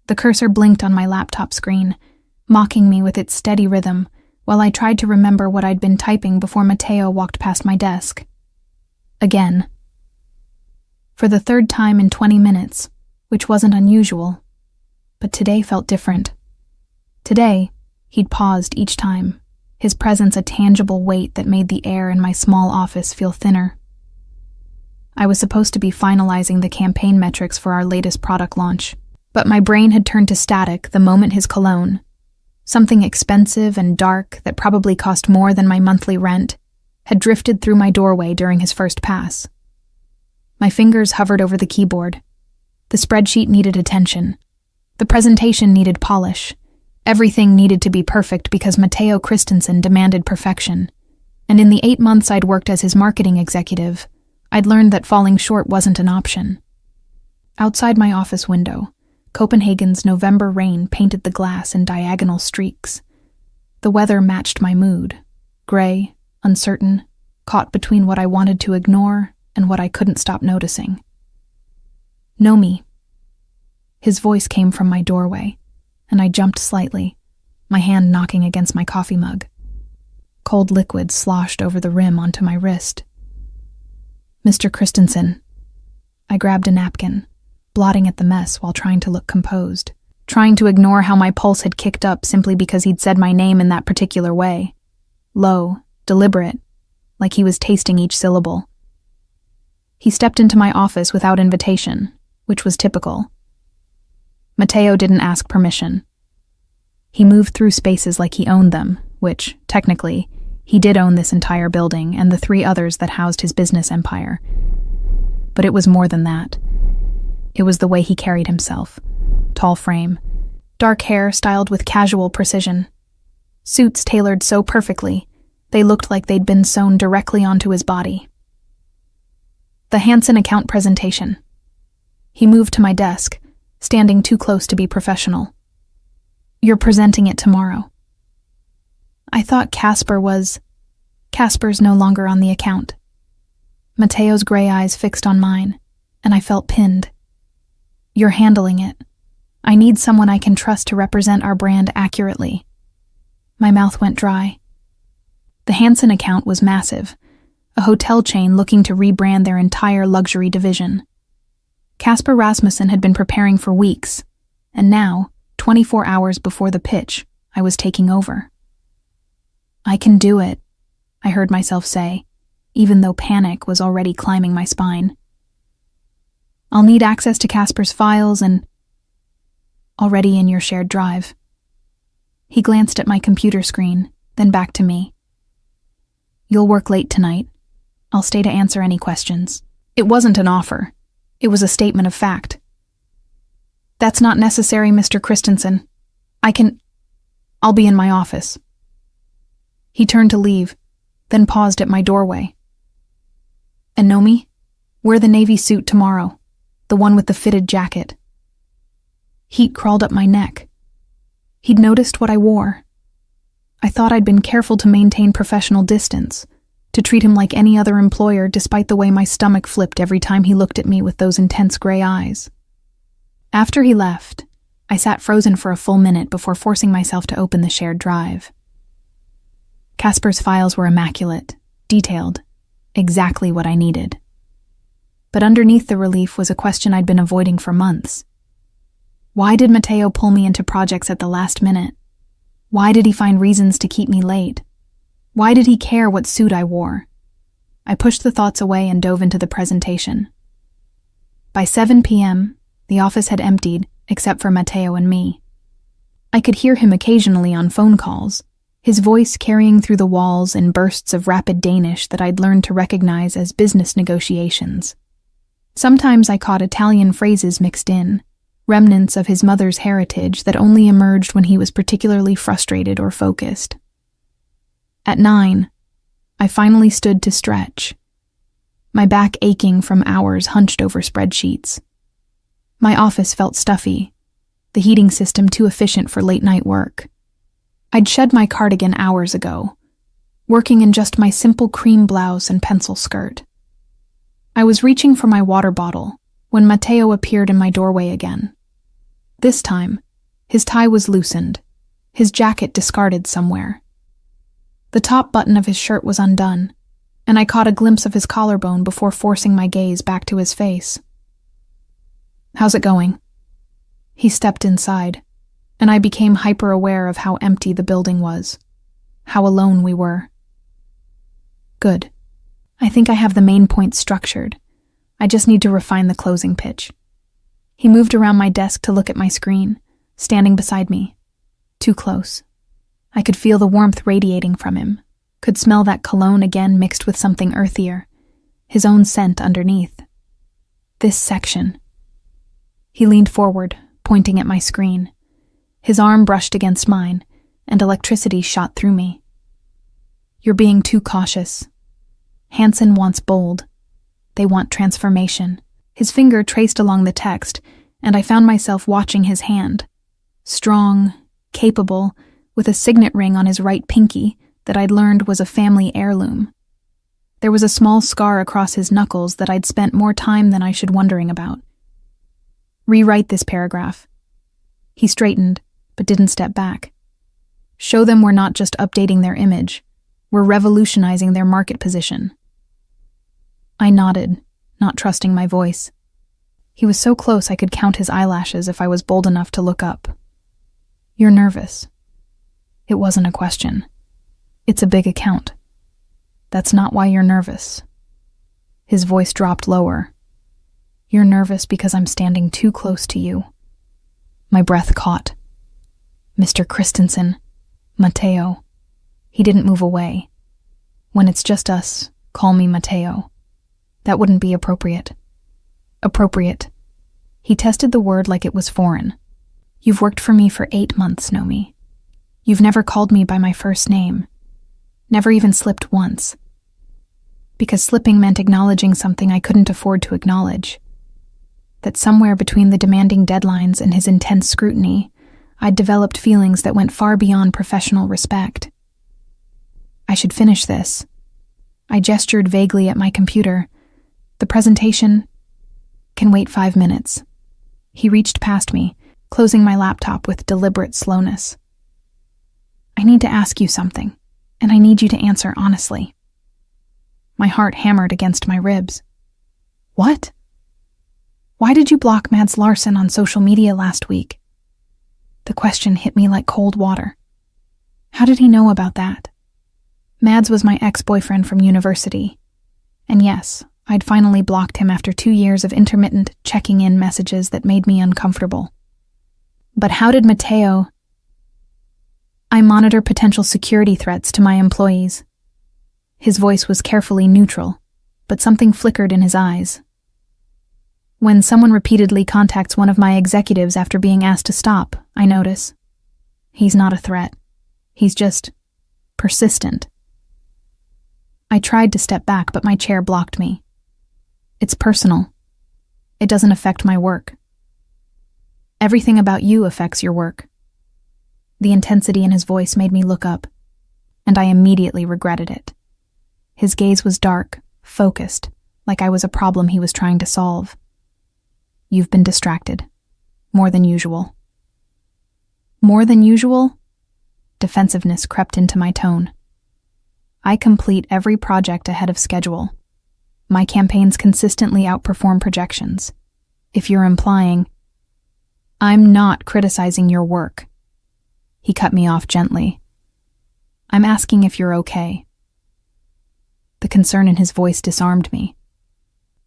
The cursor blinked on my laptop screen, mocking me with its steady rhythm, while I tried to remember what I'd been typing before Mateo walked past my desk. Again. For the third time in 20 minutes, which wasn't unusual, but today felt different. Today, he'd paused each time, his presence a tangible weight that made the air in my small office feel thinner. I was supposed to be finalizing the campaign metrics for our latest product launch, but my brain had turned to static the moment his cologne, something expensive and dark that probably cost more than my monthly rent, had drifted through my doorway during his first pass. My fingers hovered over the keyboard. The spreadsheet needed attention. The presentation needed polish. Everything needed to be perfect because Mateo Christensen demanded perfection. And in the 8 months I'd worked as his marketing executive, I'd learned that falling short wasn't an option. Outside my office window, Copenhagen's November rain painted the glass in diagonal streaks. The weather matched my mood, gray, uncertain, caught between what I wanted to ignore and what I couldn't stop noticing. "Know me." His voice came from my doorway, and I jumped slightly, my hand knocking against my coffee mug. Cold liquid sloshed over the rim onto my wrist. "Mr. Christensen." I grabbed a napkin, blotting at the mess while trying to look composed, trying to ignore how my pulse had kicked up simply because he'd said my name in that particular way. Low, deliberate, like he was tasting each syllable. He stepped into my office without invitation, which was typical. Mateo didn't ask permission. He moved through spaces like he owned them, which, technically, he did own this entire building and the 3 others that housed his business empire. But it was more than that. It was the way he carried himself. Tall frame, dark hair styled with casual precision, suits tailored so perfectly, they looked like they'd been sewn directly onto his body. The Hansen account presentation. He moved to my desk, standing too close to be professional. "You're presenting it tomorrow." I thought Casper's no longer on the account. Mateo's gray eyes fixed on mine, and I felt pinned. "You're handling it. I need someone I can trust to represent our brand accurately." My mouth went dry. The Hansen account was massive, a hotel chain looking to rebrand their entire luxury division. Casper Rasmussen had been preparing for weeks, and now, 24 hours before the pitch, I was taking over. "I can do it," I heard myself say, even though panic was already climbing my spine. "I'll need access to Casper's files and..." "Already in your shared drive." He glanced at my computer screen, then back to me. "You'll work late tonight. I'll stay to answer any questions." It wasn't an offer. It was a statement of fact. "That's not necessary, Mr. Christensen. I'll be in my office." He turned to leave, then paused at my doorway. "And know me? Wear the navy suit tomorrow, the one with the fitted jacket." Heat crawled up my neck. He'd noticed what I wore. I thought I'd been careful to maintain professional distance, to treat him like any other employer despite the way my stomach flipped every time he looked at me with those intense gray eyes. After he left, I sat frozen for a full minute before forcing myself to open the shared drive. Casper's files were immaculate, detailed, exactly what I needed. But underneath the relief was a question I'd been avoiding for months. Why did Mateo pull me into projects at the last minute? Why did he find reasons to keep me late? Why did he care what suit I wore? I pushed the thoughts away and dove into the presentation. By 7 p.m., the office had emptied, except for Mateo and me. I could hear him occasionally on phone calls, his voice carrying through the walls in bursts of rapid Danish that I'd learned to recognize as business negotiations. Sometimes I caught Italian phrases mixed in, remnants of his mother's heritage that only emerged when he was particularly frustrated or focused. At 9, I finally stood to stretch, my back aching from hours hunched over spreadsheets. My office felt stuffy, the heating system too efficient for late-night work. I'd shed my cardigan hours ago, working in just my simple cream blouse and pencil skirt. I was reaching for my water bottle when Mateo appeared in my doorway again. This time, his tie was loosened, his jacket discarded somewhere. The top button of his shirt was undone, and I caught a glimpse of his collarbone before forcing my gaze back to his face. "How's it going?" He stepped inside, and I became hyper-aware of how empty the building was, how alone we were. "Good. I think I have the main points structured. I just need to refine the closing pitch." He moved around my desk to look at my screen, standing beside me. Too close. I could feel the warmth radiating from him, could smell that cologne again mixed with something earthier, his own scent underneath. This section. He leaned forward, pointing at my screen. His arm brushed against mine, and electricity shot through me. "You're being too cautious. Hansen wants bold. They want transformation." His finger traced along the text, and I found myself watching his hand. Strong, capable, with a signet ring on his right pinky that I'd learned was a family heirloom. There was a small scar across his knuckles that I'd spent more time than I should wondering about. "Rewrite this paragraph." He straightened, but didn't step back. "Show them we're not just updating their image, we're revolutionizing their market position." I nodded, not trusting my voice. He was so close I could count his eyelashes if I was bold enough to look up. "You're nervous." It wasn't a question. "It's a big account." "That's not why you're nervous." His voice dropped lower. "You're nervous because I'm standing too close to you." My breath caught. "Mr. Christensen, Matteo." He didn't move away. "When it's just us, call me Matteo." "That wouldn't be appropriate." "Appropriate." He tested the word like it was foreign. "You've worked for me for 8 months, Nomi. You've never called me by my first name. Never even slipped once. Because slipping meant acknowledging something I couldn't afford to acknowledge. That somewhere between the demanding deadlines and his intense scrutiny, I'd developed feelings that went far beyond professional respect. "I should finish this." I gestured vaguely at my computer. "The presentation can wait 5 minutes." He reached past me, closing my laptop with deliberate slowness. "I need to ask you something, and I need you to answer honestly." My heart hammered against my ribs. "What?" "Why did you block Mads Larsen on social media last week?" The question hit me like cold water. How did he know about that? Mads was my ex-boyfriend from university. And yes, I'd finally blocked him after 2 years of intermittent checking-in messages that made me uncomfortable. But how did Matteo... "I monitor potential security threats to my employees." His voice was carefully neutral, but something flickered in his eyes. "When someone repeatedly contacts one of my executives after being asked to stop, I notice. He's not a threat. He's just persistent." I tried to step back, but my chair blocked me. "It's personal. It doesn't affect my work." "Everything about you affects your work." The intensity in his voice made me look up, and I immediately regretted it. His gaze was dark, focused, like I was a problem he was trying to solve. "You've been distracted. More than usual." "More than usual?" Defensiveness crept into my tone. "I complete every project ahead of schedule. My campaigns consistently outperform projections. If you're implying..." "I'm not criticizing your work." He cut me off gently. "I'm asking if you're okay." The concern in his voice disarmed me.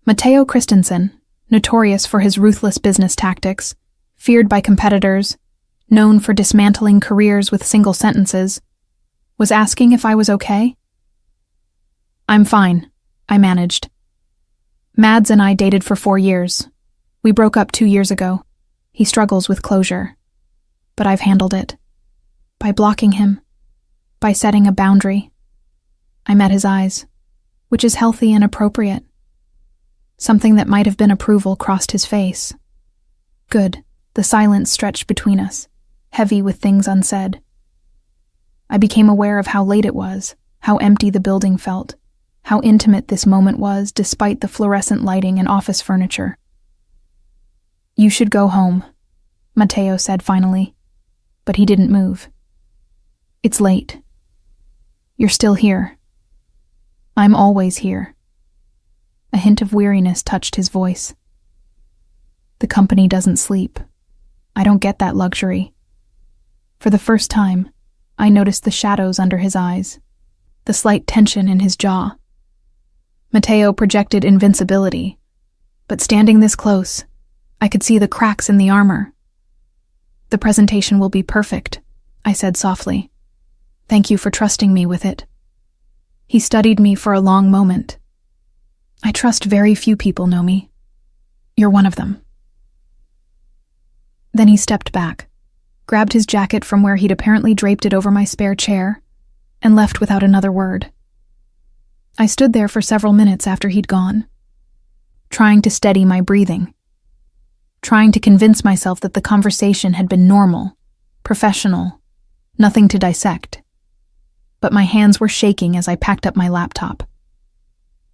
Matteo Christensen, notorious for his ruthless business tactics, feared by competitors, known for dismantling careers with single sentences, was asking if I was okay? "I'm fine," I managed. "Mads and I dated for 4 years. We broke up 2 years ago. He struggles with closure. But I've handled it. By blocking him. By setting a boundary." I met his eyes, which is healthy and appropriate. Something that might have been approval crossed his face. Good. The silence stretched between us, heavy with things unsaid. I became aware of how late it was, how empty the building felt, how intimate this moment was despite the fluorescent lighting and office furniture. "You should go home." Matteo said finally, but he didn't move. It's late. You're still here. I'm always here. A hint of weariness touched his voice. The company doesn't sleep. I don't get that luxury. For the first time, I noticed the shadows under his eyes, the slight tension in his jaw. Matteo projected invincibility, but standing this close, I could see the cracks in the armor. The presentation will be perfect, I said softly. Thank you for trusting me with it. He studied me for a long moment. I trust very few people, Nomi. You're one of them. Then he stepped back, grabbed his jacket from where he'd apparently draped it over my spare chair, and left without another word. I stood there for several minutes after he'd gone, trying to steady my breathing, trying to convince myself that the conversation had been normal, professional, nothing to dissect. But my hands were shaking as I packed up my laptop.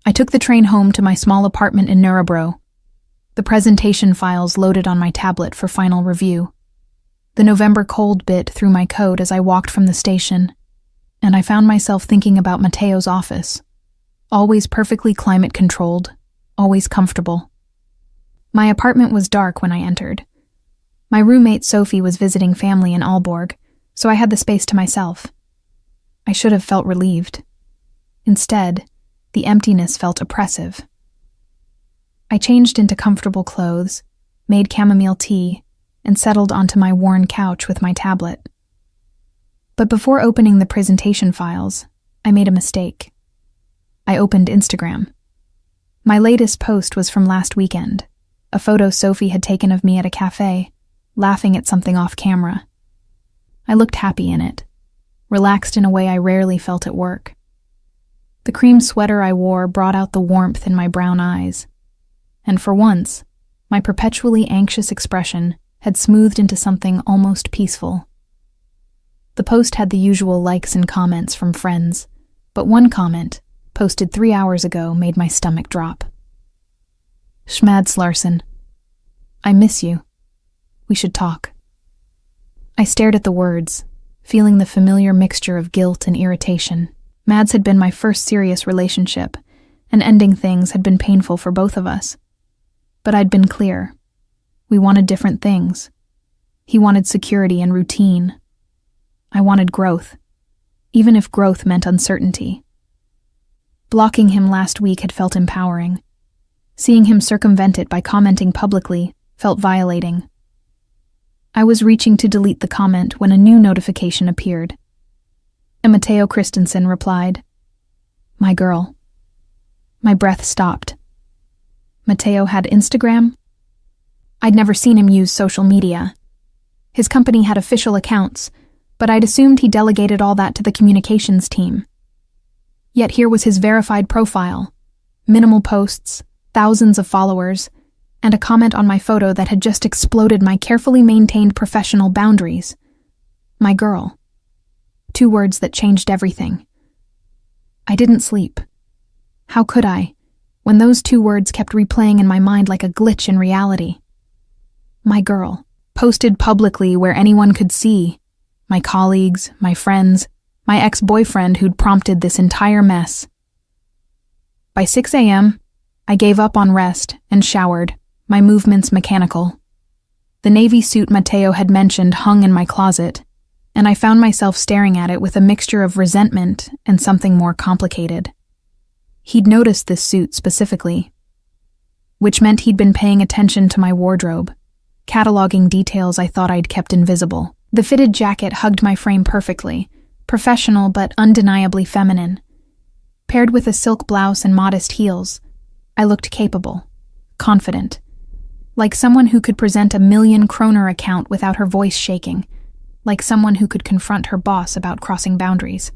I took the train home to my small apartment in Nuremberg, the presentation files loaded on my tablet for final review. The November cold bit through my coat as I walked from the station, and I found myself thinking about Matteo's office. Always perfectly climate-controlled, always comfortable. My apartment was dark when I entered. My roommate Sophie was visiting family in Aalborg, so I had the space to myself. I should have felt relieved. Instead, the emptiness felt oppressive. I changed into comfortable clothes, made chamomile tea, and settled onto my worn couch with my tablet. But before opening the presentation files, I made a mistake. I opened Instagram. My latest post was from last weekend, a photo Sophie had taken of me at a cafe, laughing at something off camera. I looked happy in it, relaxed in a way I rarely felt at work. The cream sweater I wore brought out the warmth in my brown eyes, and for once, my perpetually anxious expression had smoothed into something almost peaceful. The post had the usual likes and comments from friends, but one comment, posted 3 hours ago, made my stomach drop. Schmads Larson. I miss you. We should talk. I stared at the words, feeling the familiar mixture of guilt and irritation. Mads had been my first serious relationship, and ending things had been painful for both of us. But I'd been clear. We wanted different things. He wanted security and routine. I wanted growth, even if growth meant uncertainty. Blocking him last week had felt empowering. Seeing him circumvent it by commenting publicly felt violating. I was reaching to delete the comment when a new notification appeared. And Matteo Christensen replied, "My girl." My breath stopped. Matteo had Instagram? I'd never seen him use social media. His company had official accounts, but I'd assumed he delegated all that to the communications team. Yet here was his verified profile, minimal posts, thousands of followers, and a comment on my photo that had just exploded my carefully maintained professional boundaries. My girl. 2 words that changed everything. I didn't sleep. How could I, when those 2 words kept replaying in my mind like a glitch in reality? My girl, posted publicly where anyone could see. My colleagues, my friends, my ex-boyfriend who'd prompted this entire mess. By 6 a.m., I gave up on rest and showered, my movements mechanical. The navy suit Matteo had mentioned hung in my closet, and I found myself staring at it with a mixture of resentment and something more complicated. He'd noticed this suit specifically, which meant he'd been paying attention to my wardrobe, cataloging details I thought I'd kept invisible. The fitted jacket hugged my frame perfectly, professional but undeniably feminine. Paired with a silk blouse and modest heels, I looked capable, confident, like someone who could present a 1,000,000 account without her voice shaking, like someone who could confront her boss about crossing boundaries.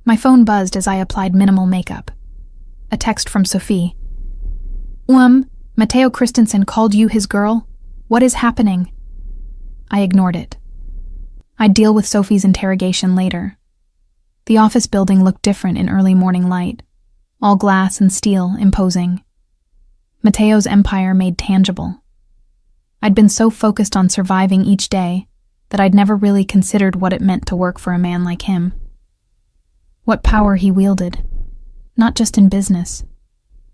My phone buzzed as I applied minimal makeup. A text from Sophie. Matteo Christensen called you his girl? What is happening? I ignored it. I'd deal with Sophie's interrogation later. The office building looked different in early morning light, all glass and steel, imposing. Matteo's empire made tangible. I'd been so focused on surviving each day that I'd never really considered what it meant to work for a man like him. What power he wielded, not just in business,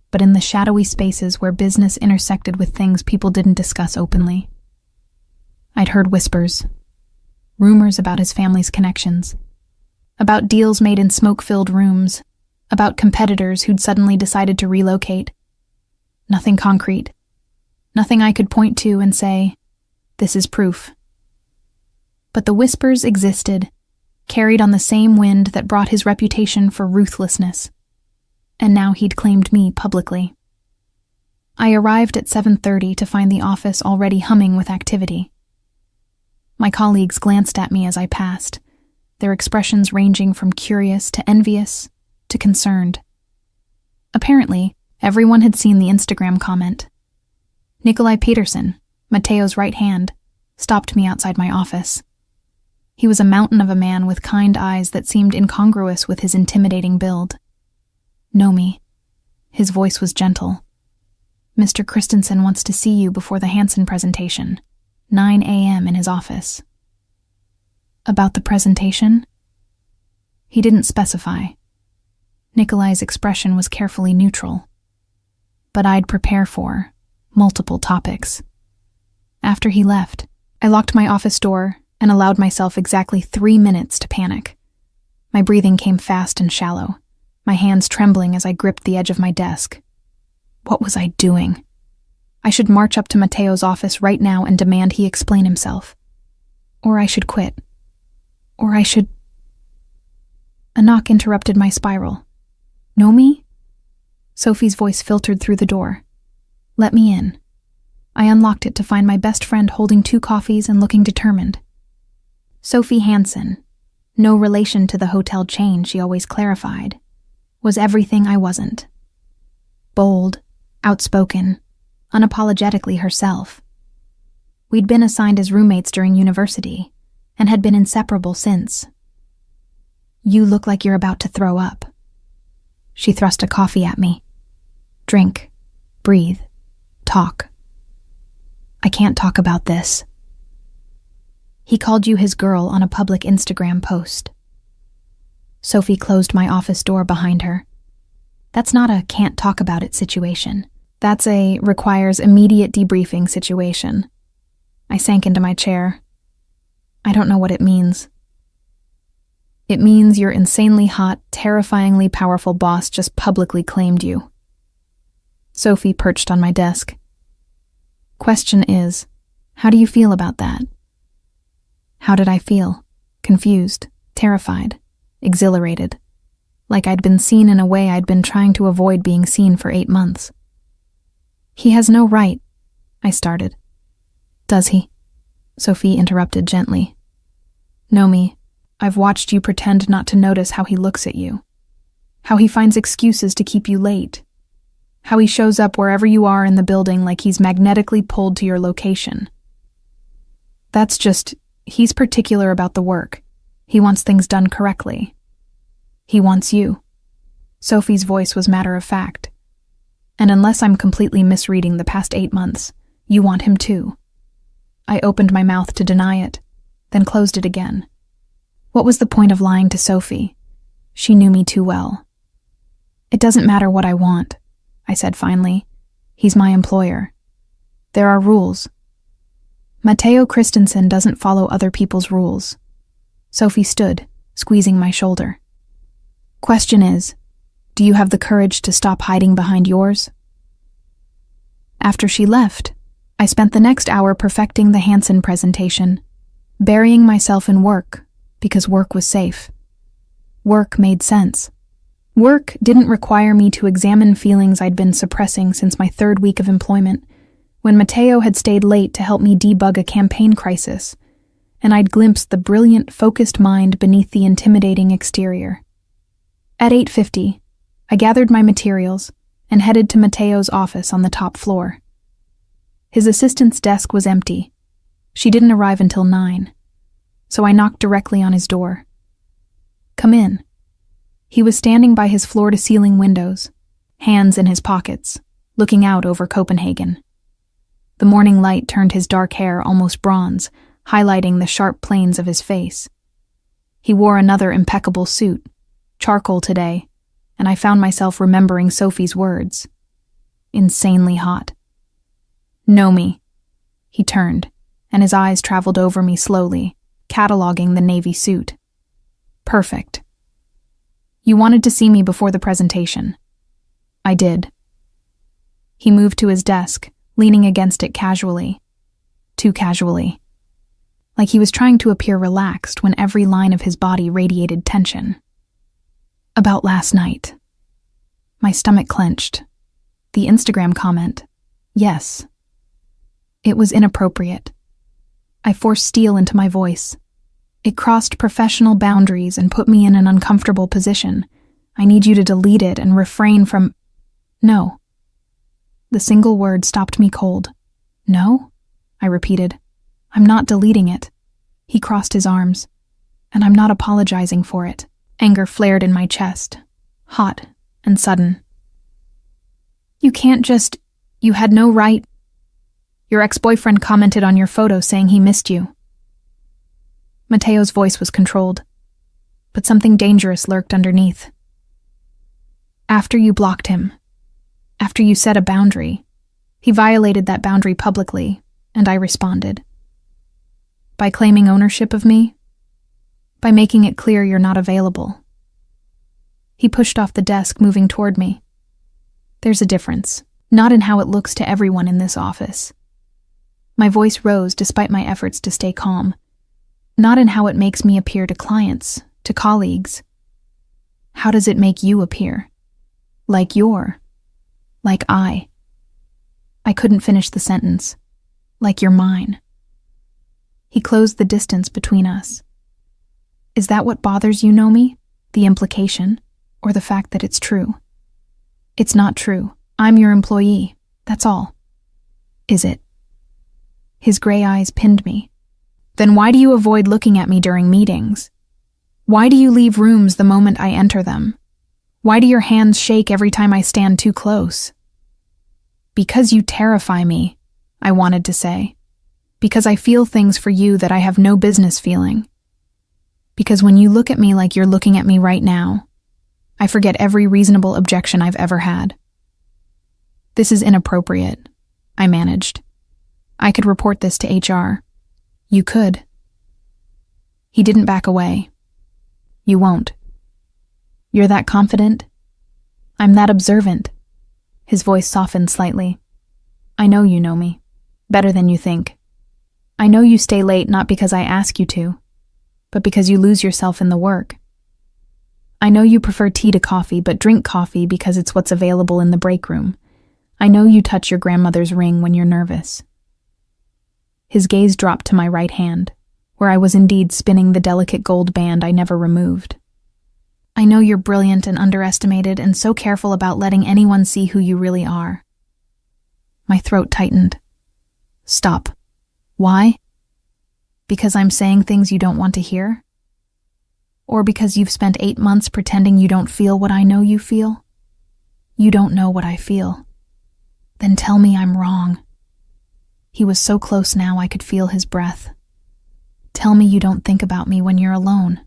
but in the shadowy spaces where business intersected with things people didn't discuss openly. I'd heard whispers, rumors about his family's connections, about deals made in smoke-filled rooms, about competitors who'd suddenly decided to relocate. Nothing concrete. Nothing I could point to and say, this is proof. But the whispers existed, carried on the same wind that brought his reputation for ruthlessness. And now he'd claimed me publicly. I arrived at 7:30 to find the office already humming with activity. My colleagues glanced at me as I passed, their expressions ranging from curious to envious to concerned. Apparently, everyone had seen the Instagram comment. Nikolai Peterson, Mateo's right hand, stopped me outside my office. He was a mountain of a man with kind eyes that seemed incongruous with his intimidating build. Know me. His voice was gentle. Mr. Christensen wants to see you before the Hansen presentation. 9 a.m. in his office. About the presentation? He didn't specify. Nikolai's expression was carefully neutral. But I'd prepare for multiple topics. After he left, I locked my office door and allowed myself exactly 3 minutes to panic. My breathing came fast and shallow, my hands trembling as I gripped the edge of my desk. What was I doing? I should march up to Mateo's office right now and demand he explain himself. Or I should quit. Or I should... A knock interrupted my spiral. Know me? Sophie's voice filtered through the door. Let me in. I unlocked it to find my best friend holding 2 coffees and looking determined. Sophie Hansen, no relation to the hotel chain she always clarified, was everything I wasn't. Bold, outspoken, unapologetically herself. We'd been assigned as roommates during university, and had been inseparable since. You look like you're about to throw up. She thrust a coffee at me. Drink, breathe, talk. I can't talk about this. He called you his girl on a public Instagram post. Sophie closed my office door behind her. That's not a can't talk about it situation. That's a requires immediate debriefing situation. I sank into my chair. I don't know what it means. It means your insanely hot, terrifyingly powerful boss just publicly claimed you. Sophie perched on my desk. Question is, how do you feel about that? How did I feel? Confused, terrified, exhilarated. Like I'd been seen in a way I'd been trying to avoid being seen for 8 months. He has no right, I started. Does he? Sophie interrupted gently. Know me. I've watched you pretend not to notice how he looks at you. How he finds excuses to keep you late. How he shows up wherever you are in the building like he's magnetically pulled to your location. That's just, he's particular about the work. He wants things done correctly. He wants you. Sophie's voice was matter of fact. And unless I'm completely misreading the past 8 months, you want him too. I opened my mouth to deny it, then closed it again. What was the point of lying to Sophie? She knew me too well. It doesn't matter what I want, I said finally. He's my employer. There are rules. Mateo Christensen doesn't follow other people's rules. Sophie stood, squeezing my shoulder. Question is, do you have the courage to stop hiding behind yours? After she left, I spent the next hour perfecting the Hansen presentation, burying myself in work because work was safe. Work made sense. Work didn't require me to examine feelings I'd been suppressing since my 3rd week of employment, when Mateo had stayed late to help me debug a campaign crisis, and I'd glimpsed the brilliant, focused mind beneath the intimidating exterior. At 8:50, I gathered my materials and headed to Mateo's office on the top floor. His assistant's desk was empty. She didn't arrive until 9, so I knocked directly on his door. Come in. He was standing by his floor-to-ceiling windows, hands in his pockets, looking out over Copenhagen. The morning light turned his dark hair almost bronze, highlighting the sharp planes of his face. He wore another impeccable suit, charcoal today, and I found myself remembering Sophie's words. Insanely hot. Know me. He turned, and his eyes traveled over me slowly, cataloging the navy suit. Perfect. You wanted to see me before the presentation. I did. He moved to his desk, leaning against it casually. Too casually. Like he was trying to appear relaxed when every line of his body radiated tension. About last night. My stomach clenched. The Instagram comment. Yes. It was inappropriate. I forced steel into my voice. It crossed professional boundaries and put me in an uncomfortable position. I need you to delete it and refrain from... No. The single word stopped me cold. No? I repeated. I'm not deleting it. He crossed his arms. And I'm not apologizing for it. Anger flared in my chest. Hot and sudden. You can't just... You had no right... Your ex-boyfriend commented on your photo saying he missed you. Mateo's voice was controlled, but something dangerous lurked underneath. After you blocked him, after you set a boundary, he violated that boundary publicly, and I responded. By claiming ownership of me, by making it clear you're not available. He pushed off the desk, moving toward me. There's a difference, not in how it looks to everyone in this office. My voice rose despite my efforts to stay calm. Not in how it makes me appear to clients, to colleagues. How does it make you appear? Like I. I couldn't finish the sentence. Like you're mine. He closed the distance between us. Is that what bothers you, Nomi? The implication, or the fact that it's true? It's not true. I'm your employee. That's all. Is it? His gray eyes pinned me. Then why do you avoid looking at me during meetings? Why do you leave rooms the moment I enter them? Why do your hands shake every time I stand too close? Because you terrify me, I wanted to say. Because I feel things for you that I have no business feeling. Because when you look at me like you're looking at me right now, I forget every reasonable objection I've ever had. This is inappropriate, I managed. I could report this to HR. You could. He didn't back away. You won't. You're that confident? I'm that observant. His voice softened slightly. I know you know me. Better than you think. I know you stay late not because I ask you to, but because you lose yourself in the work. I know you prefer tea to coffee, but drink coffee because it's what's available in the break room. I know you touch your grandmother's ring when you're nervous. His gaze dropped to my right hand, where I was indeed spinning the delicate gold band I never removed. I know you're brilliant and underestimated and so careful about letting anyone see who you really are. My throat tightened. Stop. Why? Because I'm saying things you don't want to hear? Or because you've spent 8 months pretending you don't feel what I know you feel? You don't know what I feel. Then tell me I'm wrong. He was so close now I could feel his breath. Tell me you don't think about me when you're alone.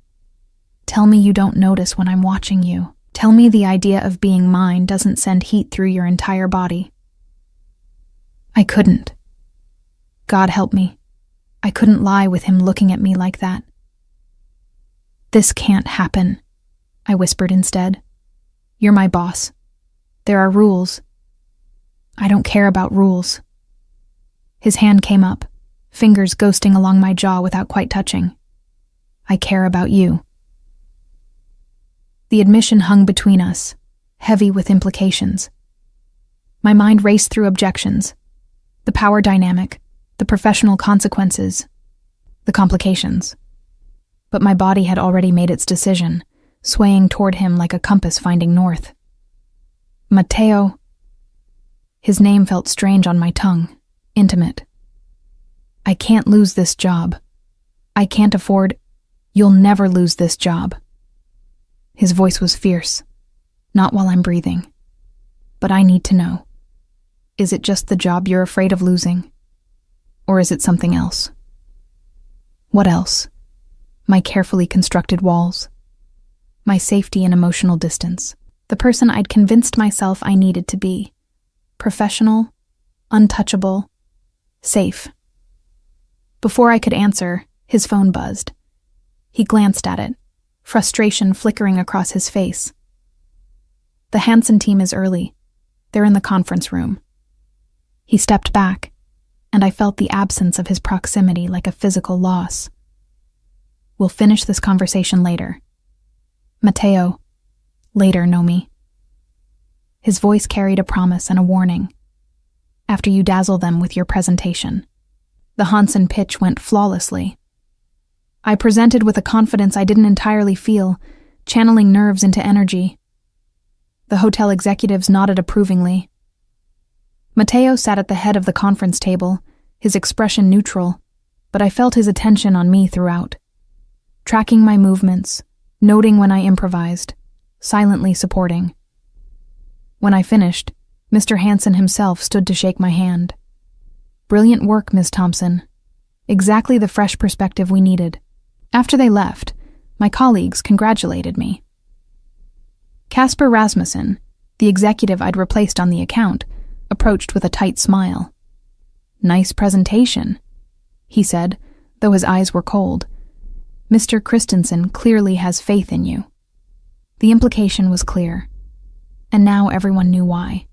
Tell me you don't notice when I'm watching you. Tell me the idea of being mine doesn't send heat through your entire body. I couldn't. God help me. I couldn't lie with him looking at me like that. This can't happen, I whispered instead. You're my boss. There are rules. I don't care about rules. His hand came up, fingers ghosting along my jaw without quite touching. I care about you. The admission hung between us, heavy with implications. My mind raced through objections, the power dynamic, the professional consequences, the complications. But my body had already made its decision, swaying toward him like a compass finding north. Mateo. His name felt strange on my tongue, intimate. I can't lose this job. I can't afford... You'll never lose this job. His voice was fierce. Not while I'm breathing. But I need to know. Is it just the job you're afraid of losing? Or is it something else? What else? My carefully constructed walls. My safety and emotional distance. The person I'd convinced myself I needed to be. Professional, untouchable, safe. Before I could answer, his phone buzzed. He glanced at it, frustration flickering across his face. The Hansen team is early. They're in the conference room. He stepped back, and I felt the absence of his proximity like a physical loss. We'll finish this conversation later. Matteo, later, Nomi. His voice carried a promise and a warning. After you dazzle them with your presentation. The Hansen pitch went flawlessly. I presented with a confidence I didn't entirely feel, channeling nerves into energy. The hotel executives nodded approvingly. Matteo sat at the head of the conference table, his expression neutral, but I felt his attention on me throughout. Tracking my movements, noting when I improvised, silently supporting. When I finished, Mr. Hansen himself stood to shake my hand. Brilliant work, Ms. Thompson. Exactly the fresh perspective we needed. After they left, my colleagues congratulated me. Casper Rasmussen, the executive I'd replaced on the account, approached with a tight smile. Nice presentation, he said, though his eyes were cold. Mr. Christensen clearly has faith in you. The implication was clear, and now everyone knew why.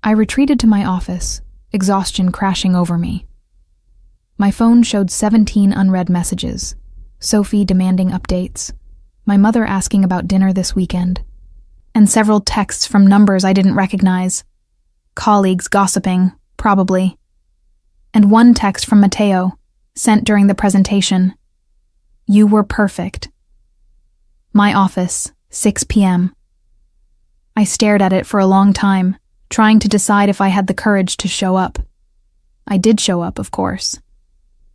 I retreated to my office, exhaustion crashing over me. My phone showed 17 unread messages, Sophie demanding updates, my mother asking about dinner this weekend, and several texts from numbers I didn't recognize. Colleagues gossiping, probably. And one text from Matteo, sent during the presentation. You were perfect. My office, 6 p.m. I stared at it for a long time, trying to decide if I had the courage to show up. I did show up, of course.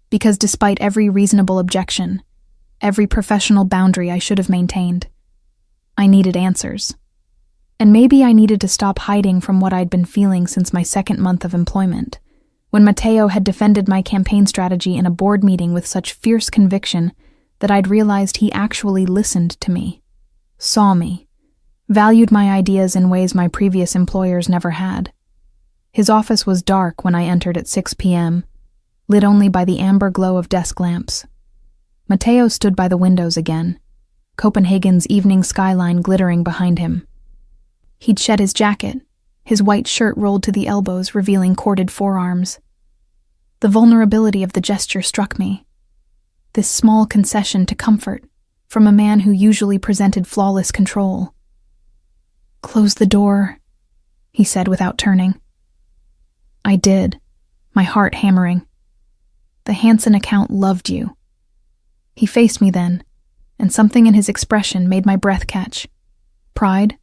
Because despite every reasonable objection, every professional boundary I should have maintained, I needed answers. And maybe I needed to stop hiding from what I'd been feeling since my second month of employment, when Matteo had defended my campaign strategy in a board meeting with such fierce conviction that I'd realized he actually listened to me, saw me, valued my ideas in ways my previous employers never had. His office was dark when I entered at 6 p.m., lit only by the amber glow of desk lamps. Matteo stood by the windows again, Copenhagen's evening skyline glittering behind him. He'd shed his jacket, his white shirt rolled to the elbows, revealing corded forearms. The vulnerability of the gesture struck me. This small concession to comfort from a man who usually presented flawless control. Close the door, he said without turning. I did, my heart hammering. The Hansen account loved you. He faced me then, and something in his expression made my breath catch. Pride?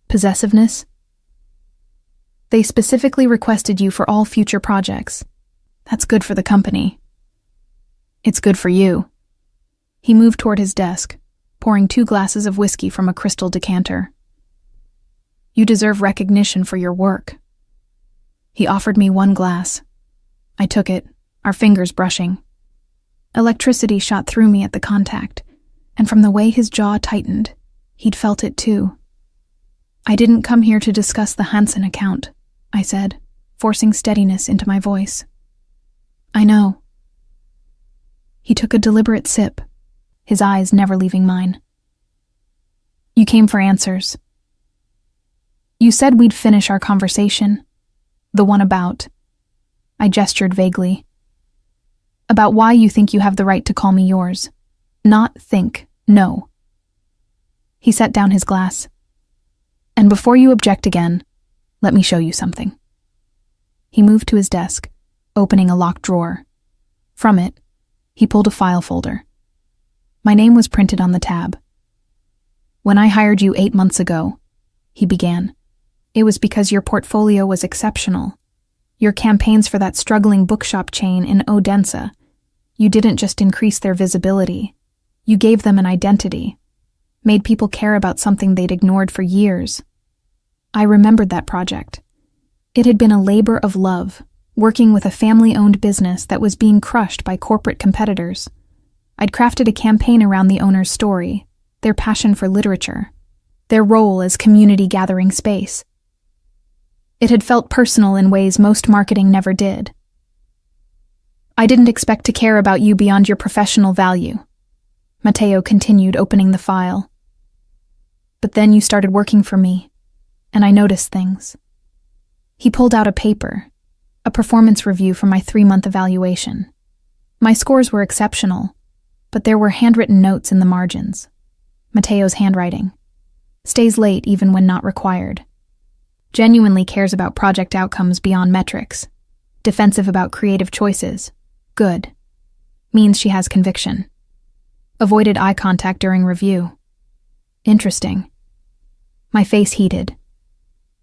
Possessiveness? They specifically requested you for all future projects. That's good for the company. It's good for you. He moved toward his desk, pouring 2 glasses of whiskey from a crystal decanter. You deserve recognition for your work. He offered me 1 glass. I took it, our fingers brushing. Electricity shot through me at the contact, and from the way his jaw tightened, he'd felt it too. I didn't come here to discuss the Hansen account, I said, forcing steadiness into my voice. I know. He took a deliberate sip, his eyes never leaving mine. You came for answers. You said we'd finish our conversation, the one about... I gestured vaguely. About why you think you have the right to call me yours. Not think, no. He set down his glass. And before you object again, let me show you something. He moved to his desk, opening a locked drawer. From it, he pulled a file folder. My name was printed on the tab. When I hired you 8 months ago, he began, it was because your portfolio was exceptional. Your campaigns for that struggling bookshop chain in Odense, you didn't just increase their visibility, you gave them an identity, made people care about something they'd ignored for years. I remembered that project. It had been a labor of love, working with a family-owned business that was being crushed by corporate competitors. I'd crafted a campaign around the owner's story, their passion for literature, their role as community gathering space. It had felt personal in ways most marketing never did. I didn't expect to care about you beyond your professional value. Matteo continued, opening the file. But then you started working for me, and I noticed things. He pulled out a paper, a performance review from my 3-month evaluation. My scores were exceptional, but there were handwritten notes in the margins. Matteo's handwriting. Stays late even when not required. Genuinely cares about project outcomes beyond metrics. Defensive about creative choices. Good. Means she has conviction. Avoided eye contact during review. Interesting. My face heated.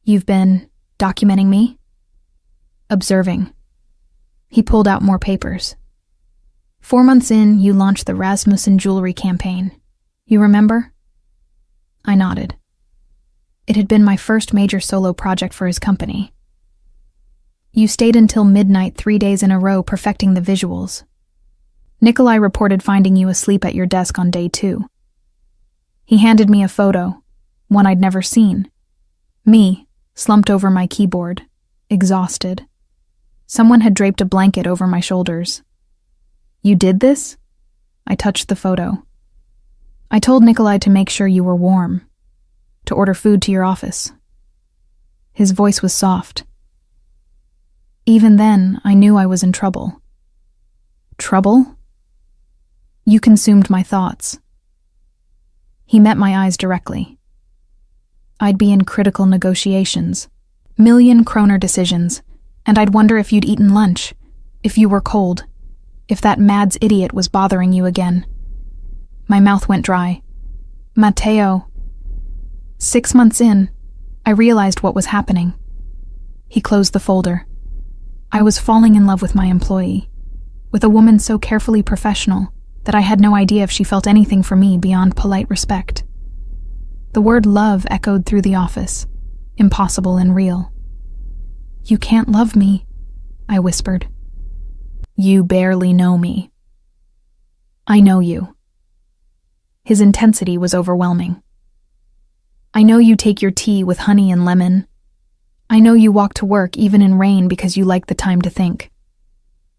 You've been documenting me? Observing. He pulled out more papers. 4 months in, you launched the Rasmussen jewelry campaign. You remember? I nodded. It had been my first major solo project for his company. You stayed until midnight 3 days in a row perfecting the visuals. Nikolai reported finding you asleep at your desk on day 2. He handed me a photo, one I'd never seen. Me, slumped over my keyboard, exhausted. Someone had draped a blanket over my shoulders. You did this? I touched the photo. I told Nikolai to make sure you were warm, to order food to your office. His voice was soft. Even then, I knew I was in trouble. Trouble? You consumed my thoughts. He met my eyes directly. I'd be in critical negotiations, million-kroner decisions, and I'd wonder if you'd eaten lunch, if you were cold, if that Mads idiot was bothering you again. My mouth went dry. Matteo. 6 months in, I realized what was happening. He closed the folder. I was falling in love with my employee, with a woman so carefully professional that I had no idea if she felt anything for me beyond polite respect. The word love echoed through the office, impossible and real. You can't love me, I whispered. You barely know me. I know you. His intensity was overwhelming. I know you take your tea with honey and lemon. I know you walk to work even in rain because you like the time to think.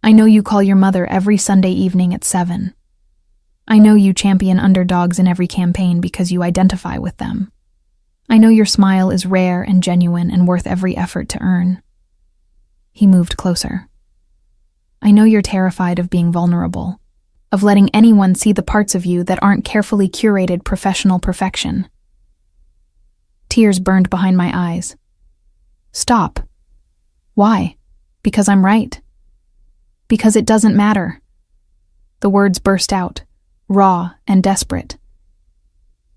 I know you call your mother every Sunday evening at 7. I know you champion underdogs in every campaign because you identify with them. I know your smile is rare and genuine and worth every effort to earn. He moved closer. I know you're terrified of being vulnerable, of letting anyone see the parts of you that aren't carefully curated professional perfection. Tears burned behind my eyes. Stop. Why? Because I'm right. Because it doesn't matter. The words burst out, raw and desperate.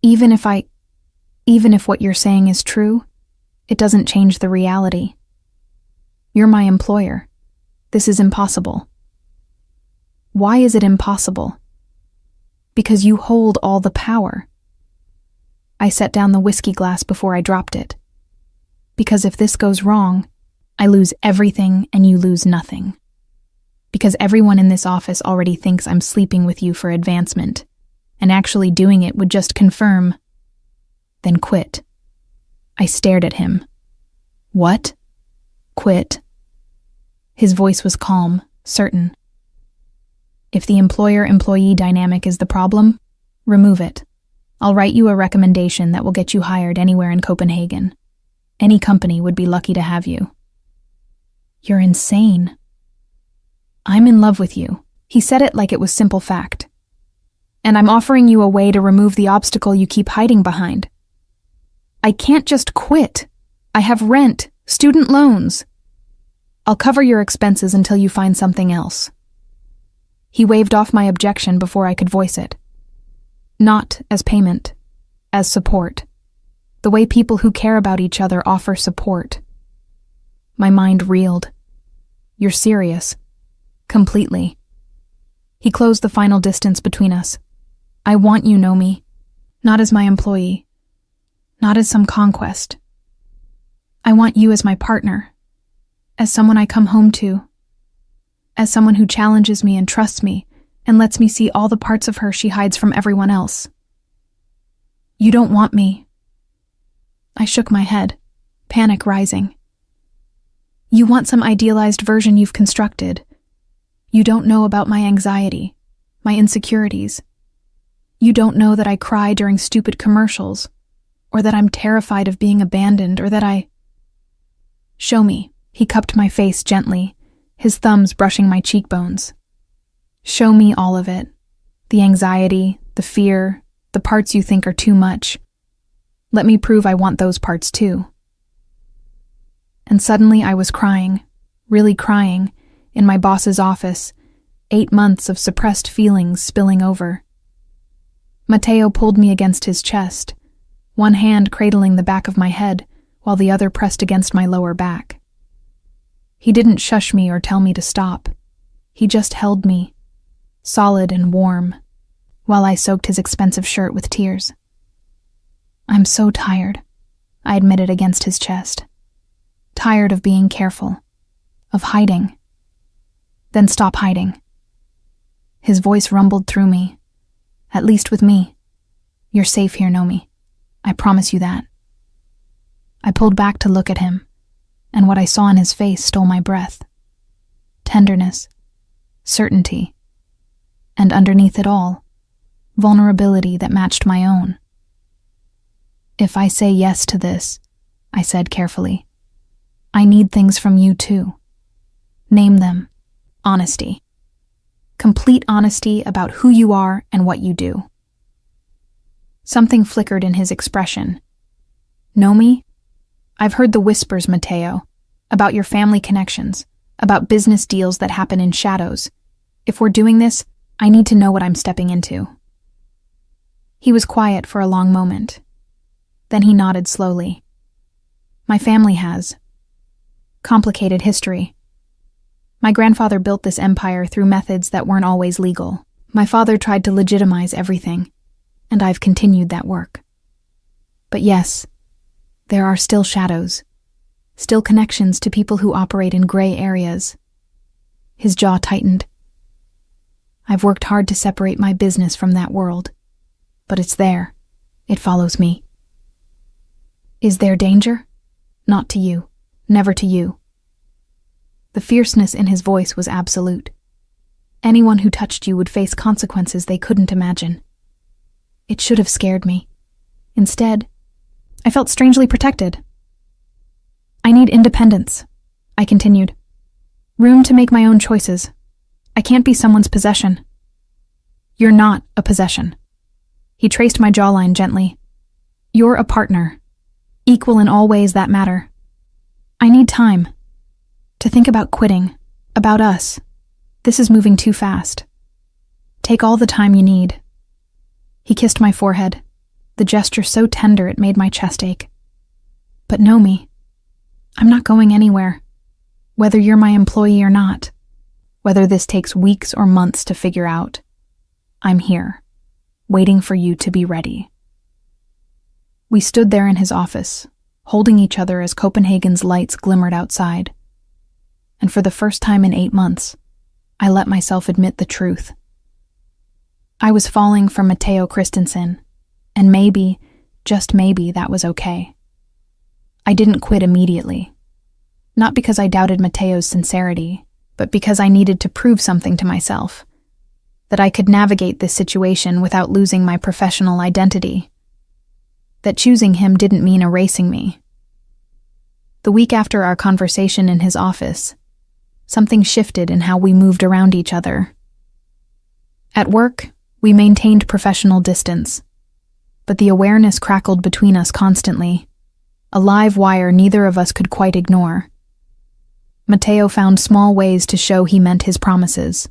Even if what you're saying is true, it doesn't change the reality. You're my employer. This is impossible. Why is it impossible? Because you hold all the power. I set down the whiskey glass before I dropped it. Because if this goes wrong, I lose everything and you lose nothing. Because everyone in this office already thinks I'm sleeping with you for advancement, and actually doing it would just confirm. Then quit. I stared at him. What? Quit? His voice was calm, certain. If the employer-employee dynamic is the problem, remove it. I'll write you a recommendation that will get you hired anywhere in Copenhagen. Any company would be lucky to have you. You're insane. I'm in love with you. He said it like it was simple fact. And I'm offering you a way to remove the obstacle you keep hiding behind. I can't just quit. I have rent, student loans. I'll cover your expenses until you find something else. He waved off my objection before I could voice it. Not as payment, as support. The way people who care about each other offer support. My mind reeled. You're serious. Completely. He closed the final distance between us. I want you, Nomi. Not as my employee. Not as some conquest. I want you as my partner. as someone I come home to, as someone who challenges me and trusts me and lets me see all the parts of her she hides from everyone else. You don't want me. I shook my head, panic rising. You want some idealized version you've constructed. You don't know about my anxiety, my insecurities. You don't know that I cry during stupid commercials, or that I'm terrified of being abandoned, or that I... Show me. He cupped my face gently, his thumbs brushing my cheekbones. Show me all of it. The anxiety, the fear, the parts you think are too much. Let me prove I want those parts too. And suddenly I was crying, really crying, in my boss's office, 8 months of suppressed feelings spilling over. Matteo pulled me against his chest, one hand cradling the back of my head while the other pressed against my lower back. He didn't shush me or tell me to stop. He just held me, solid and warm, while I soaked his expensive shirt with tears. I'm so tired, I admitted against his chest. Tired of being careful, of hiding. Then stop hiding. His voice rumbled through me. At least with me. You're safe here, Nomi. I promise you that. I pulled back to look at him, and what I saw in his face stole my breath. Tenderness, certainty, and underneath it all, vulnerability that matched my own. If I say yes to this, I said carefully, I need things from you too. Name them. Honesty. Complete honesty about who you are and what you do. Something flickered in his expression. Nomi? I've heard the whispers, Matteo, about your family connections, about business deals that happen in shadows. If we're doing this, I need to know what I'm stepping into. He was quiet for a long moment. Then he nodded slowly. My family has. Complicated history. My grandfather built this empire through methods that weren't always legal. My father tried to legitimize everything, and I've continued that work. But yes, there are still shadows, still connections to people who operate in gray areas. His jaw tightened. I've worked hard to separate my business from that world, but it's there. It follows me. Is there danger? Not to you. Never to you. The fierceness in his voice was absolute. Anyone who touched you would face consequences they couldn't imagine. It should have scared me. Instead, I felt strangely protected. I need independence, I continued. Room to make my own choices. I can't be someone's possession. You're not a possession. He traced my jawline gently. You're a partner, equal in all ways that matter. I need time. To think about quitting, about us. This is moving too fast. Take all the time you need. He kissed my forehead, the gesture so tender it made my chest ache. But Nomi, I'm not going anywhere, whether you're my employee or not, whether this takes weeks or months to figure out. I'm here, waiting for you to be ready. We stood there in his office, holding each other as Copenhagen's lights glimmered outside. And for the first time in 8 months, I let myself admit the truth. I was falling for Matteo Christensen, and maybe, just maybe, that was okay. I didn't quit immediately. Not because I doubted Matteo's sincerity, but because I needed to prove something to myself. That I could navigate this situation without losing my professional identity. That choosing him didn't mean erasing me. The week after our conversation in his office, something shifted in how we moved around each other. At work, we maintained professional distance, but the awareness crackled between us constantly, a live wire neither of us could quite ignore. Matteo found small ways to show he meant his promises.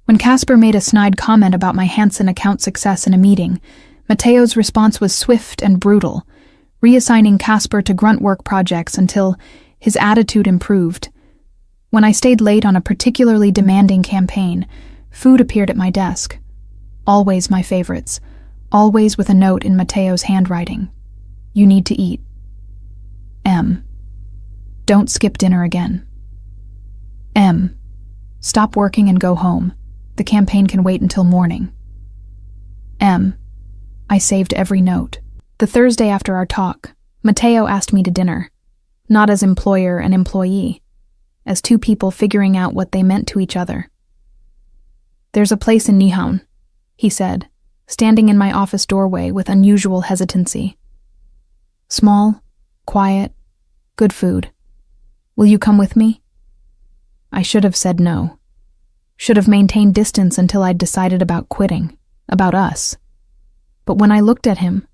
When Casper made a snide comment about my Hansen account success in a meeting, Matteo's response was swift and brutal, reassigning Casper to grunt work projects until his attitude improved. When I stayed late on a particularly demanding campaign, food appeared at my desk. Always my favorites, always with a note in Matteo's handwriting. You need to eat. M. Don't skip dinner again. M. Stop working and go home. The campaign can wait until morning. M. I saved every note. The Thursday after our talk, Matteo asked me to dinner, not as employer and employee, as two people figuring out what they meant to each other. There's a place in Nihon, he said, standing in my office doorway with unusual hesitancy. Small, quiet, good food. Will you come with me? I should have said no. Should have maintained distance until I'd decided about quitting, about us. But when I looked at him,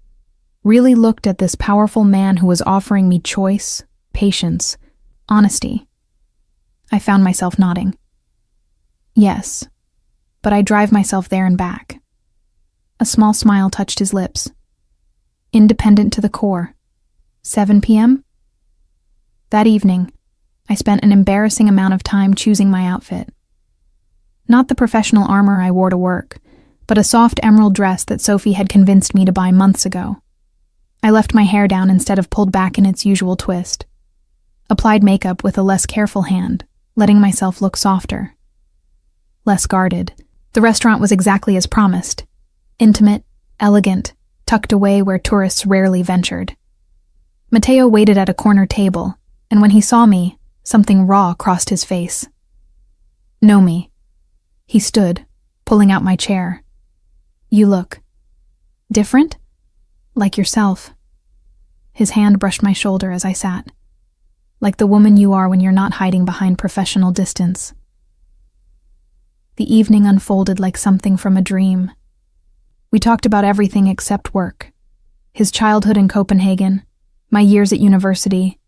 really looked at this powerful man who was offering me choice, patience, honesty, I found myself nodding. Yes, but I drive myself there and back. A small smile touched his lips. Independent to the core. 7 p.m.? That evening, I spent an embarrassing amount of time choosing my outfit. Not the professional armor I wore to work, but a soft emerald dress that Sophie had convinced me to buy months ago. I left my hair down instead of pulled back in its usual twist. Applied makeup with a less careful hand, letting myself look softer. Less guarded. The restaurant was exactly as promised. Intimate, elegant, tucked away where tourists rarely ventured. Matteo waited at a corner table, and when he saw me, something raw crossed his face. Know me. He stood, pulling out my chair. You look different? Like yourself. His hand brushed my shoulder as I sat. Like the woman you are when you're not hiding behind professional distance. The evening unfolded like something from a dream. We talked about everything except work. His childhood in Copenhagen, my years at university,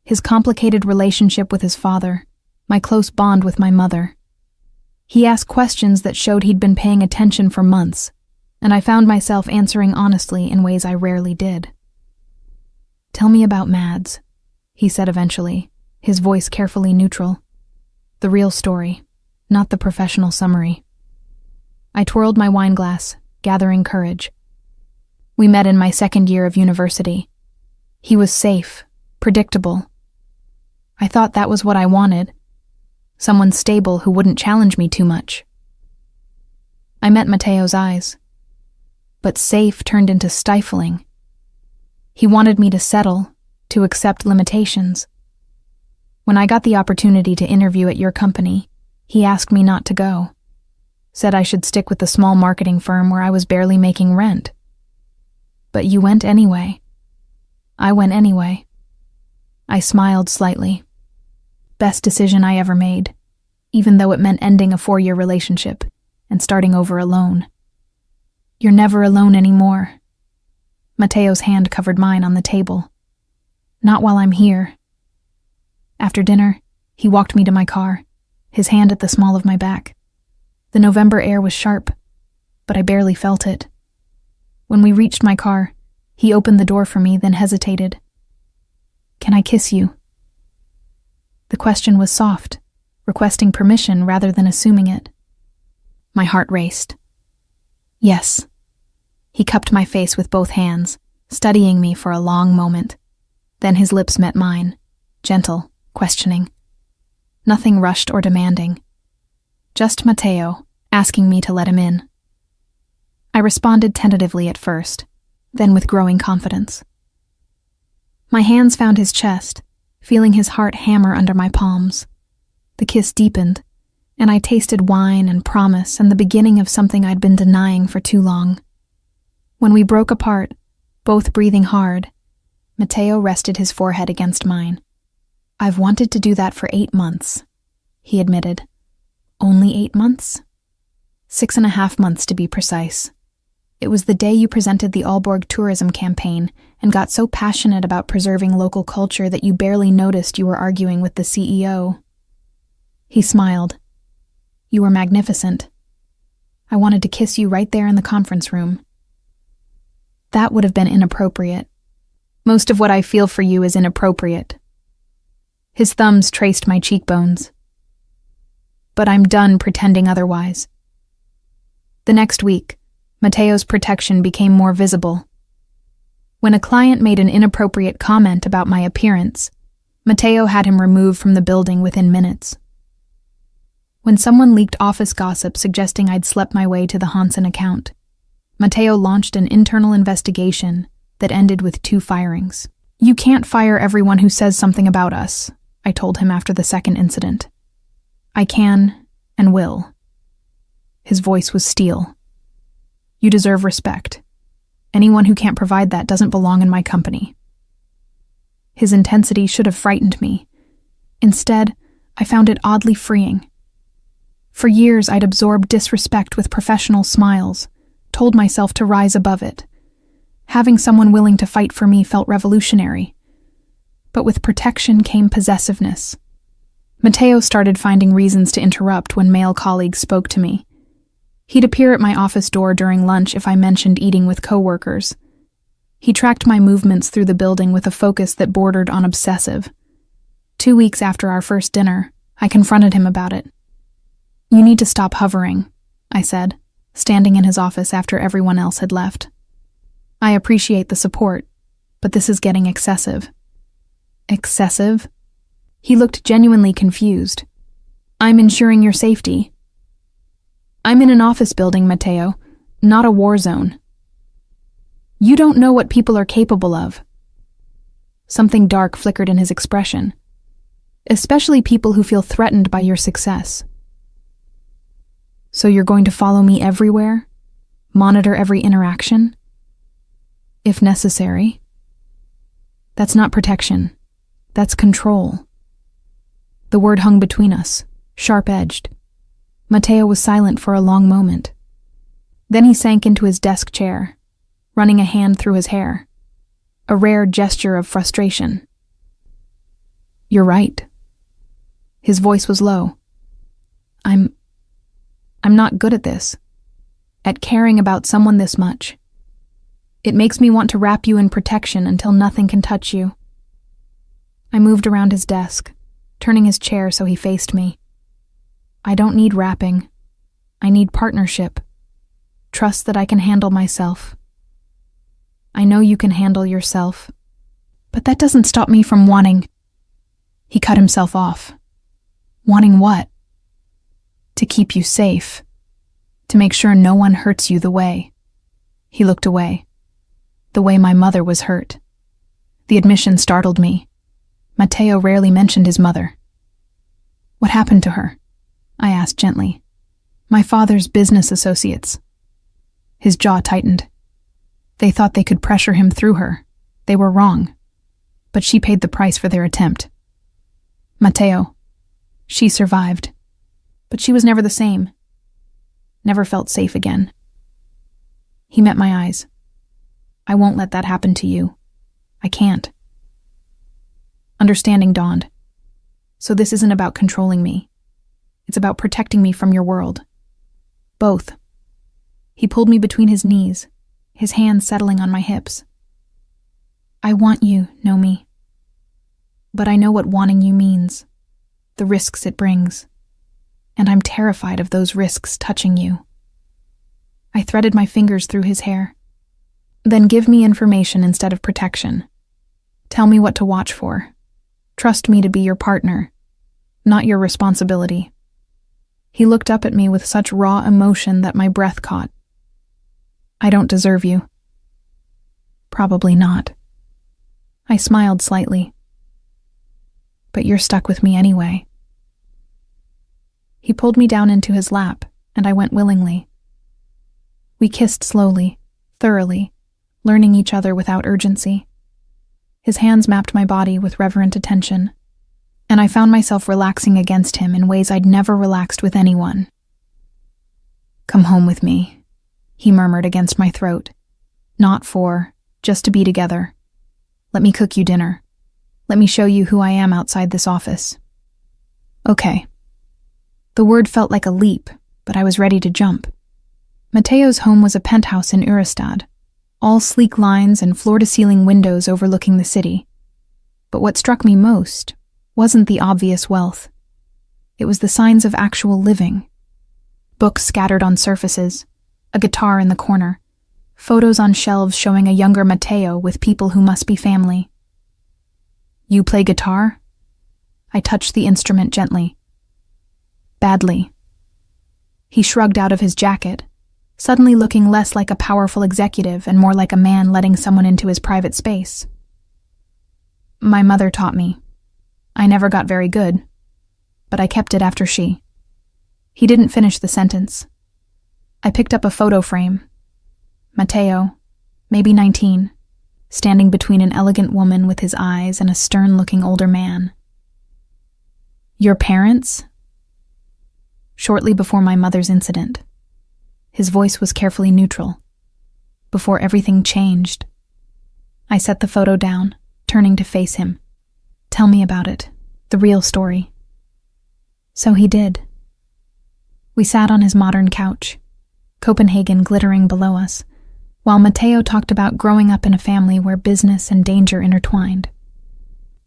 his complicated relationship with his father, my close bond with my mother. He asked questions that showed he'd been paying attention for months, and I found myself answering honestly in ways I rarely did. Tell me about Mads, he said eventually, his voice carefully neutral. The real story, not the professional summary. I twirled my wine glass, gathering courage. We met in my second year of university. He was safe, predictable. I thought that was what I wanted. Someone stable who wouldn't challenge me too much. I met Matteo's eyes. But safe turned into stifling. He wanted me to settle, to accept limitations. When I got the opportunity to interview at your company, he asked me not to go. Said I should stick with the small marketing firm where I was barely making rent. But you went anyway. I went anyway. I smiled slightly. Best decision I ever made, even though it meant ending a 4-year relationship and starting over alone. You're never alone anymore. Matteo's hand covered mine on the table. Not while I'm here. After dinner, he walked me to my car, his hand at the small of my back. The November air was sharp, but I barely felt it. When we reached my car, he opened the door for me, then hesitated. Can I kiss you? The question was soft, requesting permission rather than assuming it. My heart raced. Yes. He cupped my face with both hands, studying me for a long moment. Then his lips met mine, gentle, questioning. Nothing rushed or demanding. Just Matteo, asking me to let him in. I responded tentatively at first, then with growing confidence. My hands found his chest, feeling his heart hammer under my palms. The kiss deepened, and I tasted wine and promise and the beginning of something I'd been denying for too long. When we broke apart, both breathing hard, Matteo rested his forehead against mine. I've wanted to do that for 8 months, he admitted. Only 8 months? 6.5 months to be precise. It was the day you presented the Aalborg tourism campaign and got so passionate about preserving local culture that you barely noticed you were arguing with the CEO. He smiled. You were magnificent. I wanted to kiss you right there in the conference room. That would have been inappropriate. Most of what I feel for you is inappropriate. His thumbs traced my cheekbones. But I'm done pretending otherwise. The next week, Matteo's protection became more visible. When a client made an inappropriate comment about my appearance, Matteo had him removed from the building within minutes. When someone leaked office gossip suggesting I'd slept my way to the Hansen account, Matteo launched an internal investigation that ended with 2 firings. "You can't fire everyone who says something about us," I told him after the second incident. "I can and will." His voice was steel. "You deserve respect. Anyone who can't provide that doesn't belong in my company." His intensity should have frightened me. Instead, I found it oddly freeing. For years, I'd absorbed disrespect with professional smiles, told myself to rise above it. Having someone willing to fight for me felt revolutionary. But with protection came possessiveness. Matteo started finding reasons to interrupt when male colleagues spoke to me. He'd appear at my office door during lunch if I mentioned eating with coworkers. He tracked my movements through the building with a focus that bordered on obsessive. 2 weeks after our first dinner, I confronted him about it. "You need to stop hovering," I said, standing in his office after everyone else had left. "I appreciate the support, but this is getting excessive." "Excessive?" He looked genuinely confused. "I'm ensuring your safety." "I'm in an office building, Matteo, not a war zone." "You don't know what people are capable of." Something dark flickered in his expression. "Especially people who feel threatened by your success." "So you're going to follow me everywhere? Monitor every interaction?" "If necessary." "That's not protection. That's control." The word hung between us, sharp-edged. Matteo was silent for a long moment. Then he sank into his desk chair, running a hand through his hair, a rare gesture of frustration. "You're right." His voice was low. I'm not good at this, at caring about someone this much. It makes me want to wrap you in protection until nothing can touch you." I moved around his desk, turning his chair so he faced me. "I don't need wrapping. I need partnership. Trust that I can handle myself." "I know you can handle yourself, but that doesn't stop me from wanting—" He cut himself off. "Wanting what?" "To keep you safe. To make sure no one hurts you the way." He looked away. "The way my mother was hurt." The admission startled me. Matteo rarely mentioned his mother. "What happened to her?" I asked gently. "My father's business associates." His jaw tightened. "They thought they could pressure him through her. They were wrong. But she paid the price for their attempt." "Matteo, she survived. But she was never the same. Never felt safe again." He met my eyes. "I won't let that happen to you. I can't." Understanding dawned. "So this isn't about controlling me. It's about protecting me from your world." "Both." He pulled me between his knees, his hands settling on my hips. "I want you, Nomi. But I know what wanting you means, the risks it brings. And I'm terrified of those risks touching you." I threaded my fingers through his hair. "Then give me information instead of protection. Tell me what to watch for. Trust me to be your partner, not your responsibility." He looked up at me with such raw emotion that my breath caught. "I don't deserve you." "Probably not." I smiled slightly. "But you're stuck with me anyway." He pulled me down into his lap, and I went willingly. We kissed slowly, thoroughly, learning each other without urgency. His hands mapped my body with reverent attention, and I found myself relaxing against him in ways I'd never relaxed with anyone. "Come home with me," he murmured against my throat. "Not for, just to be together. Let me cook you dinner. Let me show you who I am outside this office." "Okay." The word felt like a leap, but I was ready to jump. Matteo's home was a penthouse in Urestad, all sleek lines and floor-to-ceiling windows overlooking the city. But what struck me most wasn't the obvious wealth. It was the signs of actual living. Books scattered on surfaces, a guitar in the corner, photos on shelves showing a younger Matteo with people who must be family. "You play guitar?" I touched the instrument gently. Badly. He shrugged out of his jacket, suddenly looking less like a powerful executive and more like a man letting someone into his private space. My mother taught me. I never got very good, but I kept it after she. He didn't finish the sentence. I picked up a photo frame. Matteo, maybe 19, standing between an elegant woman with his eyes and a stern-looking older man. Your parents? Shortly before my mother's incident. His voice was carefully neutral. Before everything changed. I set the photo down, turning to face him. Tell me about it, the real story. So he did. We sat on his modern couch, Copenhagen glittering below us, while Matteo talked about growing up in a family where business and danger intertwined.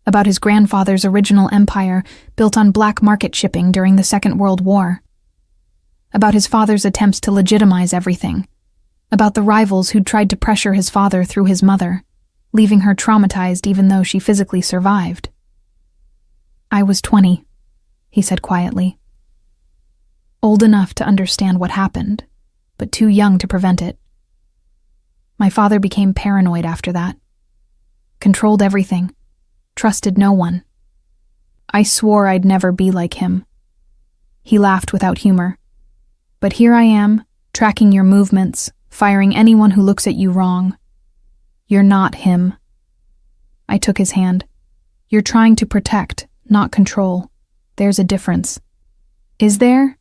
About his grandfather's original empire built on black market shipping during the Second World War. About his father's attempts to legitimize everything. About the rivals who'd tried to pressure his father through his mother, leaving her traumatized even though she physically survived. I was 20, he said quietly. Old enough to understand what happened, but too young to prevent it. My father became paranoid after that. Controlled everything. Trusted no one. I swore I'd never be like him. He laughed without humor. But here I am, tracking your movements, firing anyone who looks at you wrong. You're not him. I took his hand. You're trying to protect, not control. There's a difference. Is there?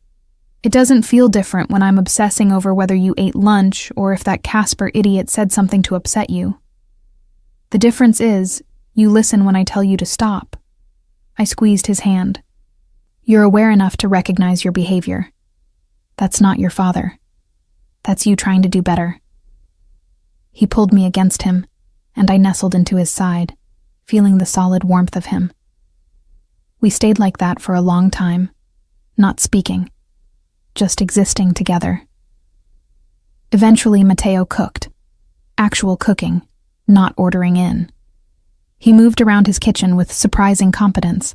It doesn't feel different when I'm obsessing over whether you ate lunch or if that Casper idiot said something to upset you. The difference is, you listen when I tell you to stop. I squeezed his hand. You're aware enough to recognize your behavior. That's not your father. That's you trying to do better. He pulled me against him, and I nestled into his side, feeling the solid warmth of him. We stayed like that for a long time, not speaking. Just existing together. Eventually, Matteo cooked. Actual cooking, not ordering in. He moved around his kitchen with surprising competence,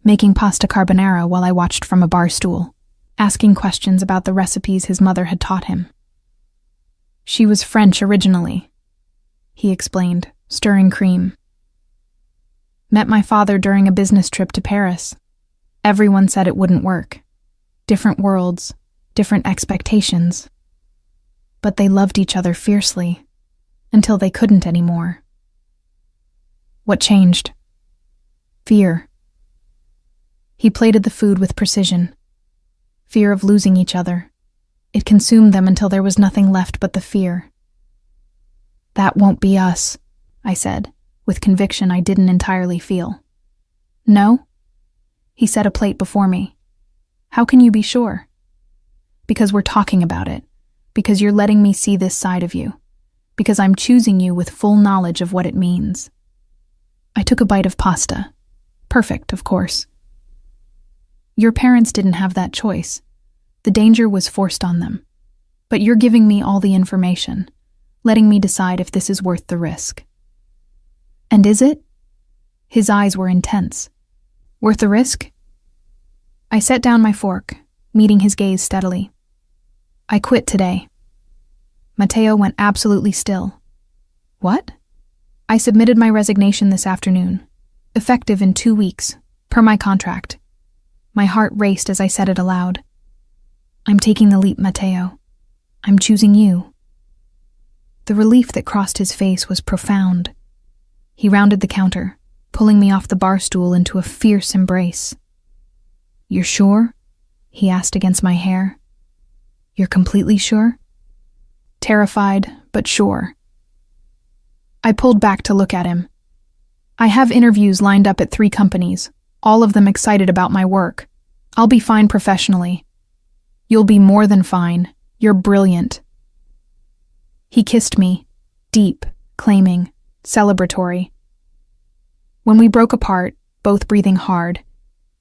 making pasta carbonara while I watched from a bar stool, asking questions about the recipes his mother had taught him. She was French originally, he explained, stirring cream. Met my father during a business trip to Paris. Everyone said it wouldn't work. Different worlds, different expectations. But they loved each other fiercely, until they couldn't anymore. What changed? Fear. He plated the food with precision. Fear of losing each other. It consumed them until there was nothing left but the fear. That won't be us, I said, with conviction I didn't entirely feel. No? He set a plate before me. How can you be sure? Because we're talking about it. Because you're letting me see this side of you. Because I'm choosing you with full knowledge of what it means. I took a bite of pasta. Perfect, of course. Your parents didn't have that choice. The danger was forced on them. But you're giving me all the information, letting me decide if this is worth the risk. And is it? His eyes were intense. Worth the risk? I set down my fork, meeting his gaze steadily. I quit today. Matteo went absolutely still. What? I submitted my resignation this afternoon, effective in 2 weeks, per my contract. My heart raced as I said it aloud. I'm taking the leap, Matteo. I'm choosing you. The relief that crossed his face was profound. He rounded the counter, pulling me off the bar stool into a fierce embrace. You're sure? He asked against my hair. You're completely sure? Terrified, but sure. I pulled back to look at him. I have interviews lined up at 3 companies, all of them excited about my work. I'll be fine professionally. You'll be more than fine. You're brilliant. He kissed me, deep, claiming, celebratory. When we broke apart, both breathing hard,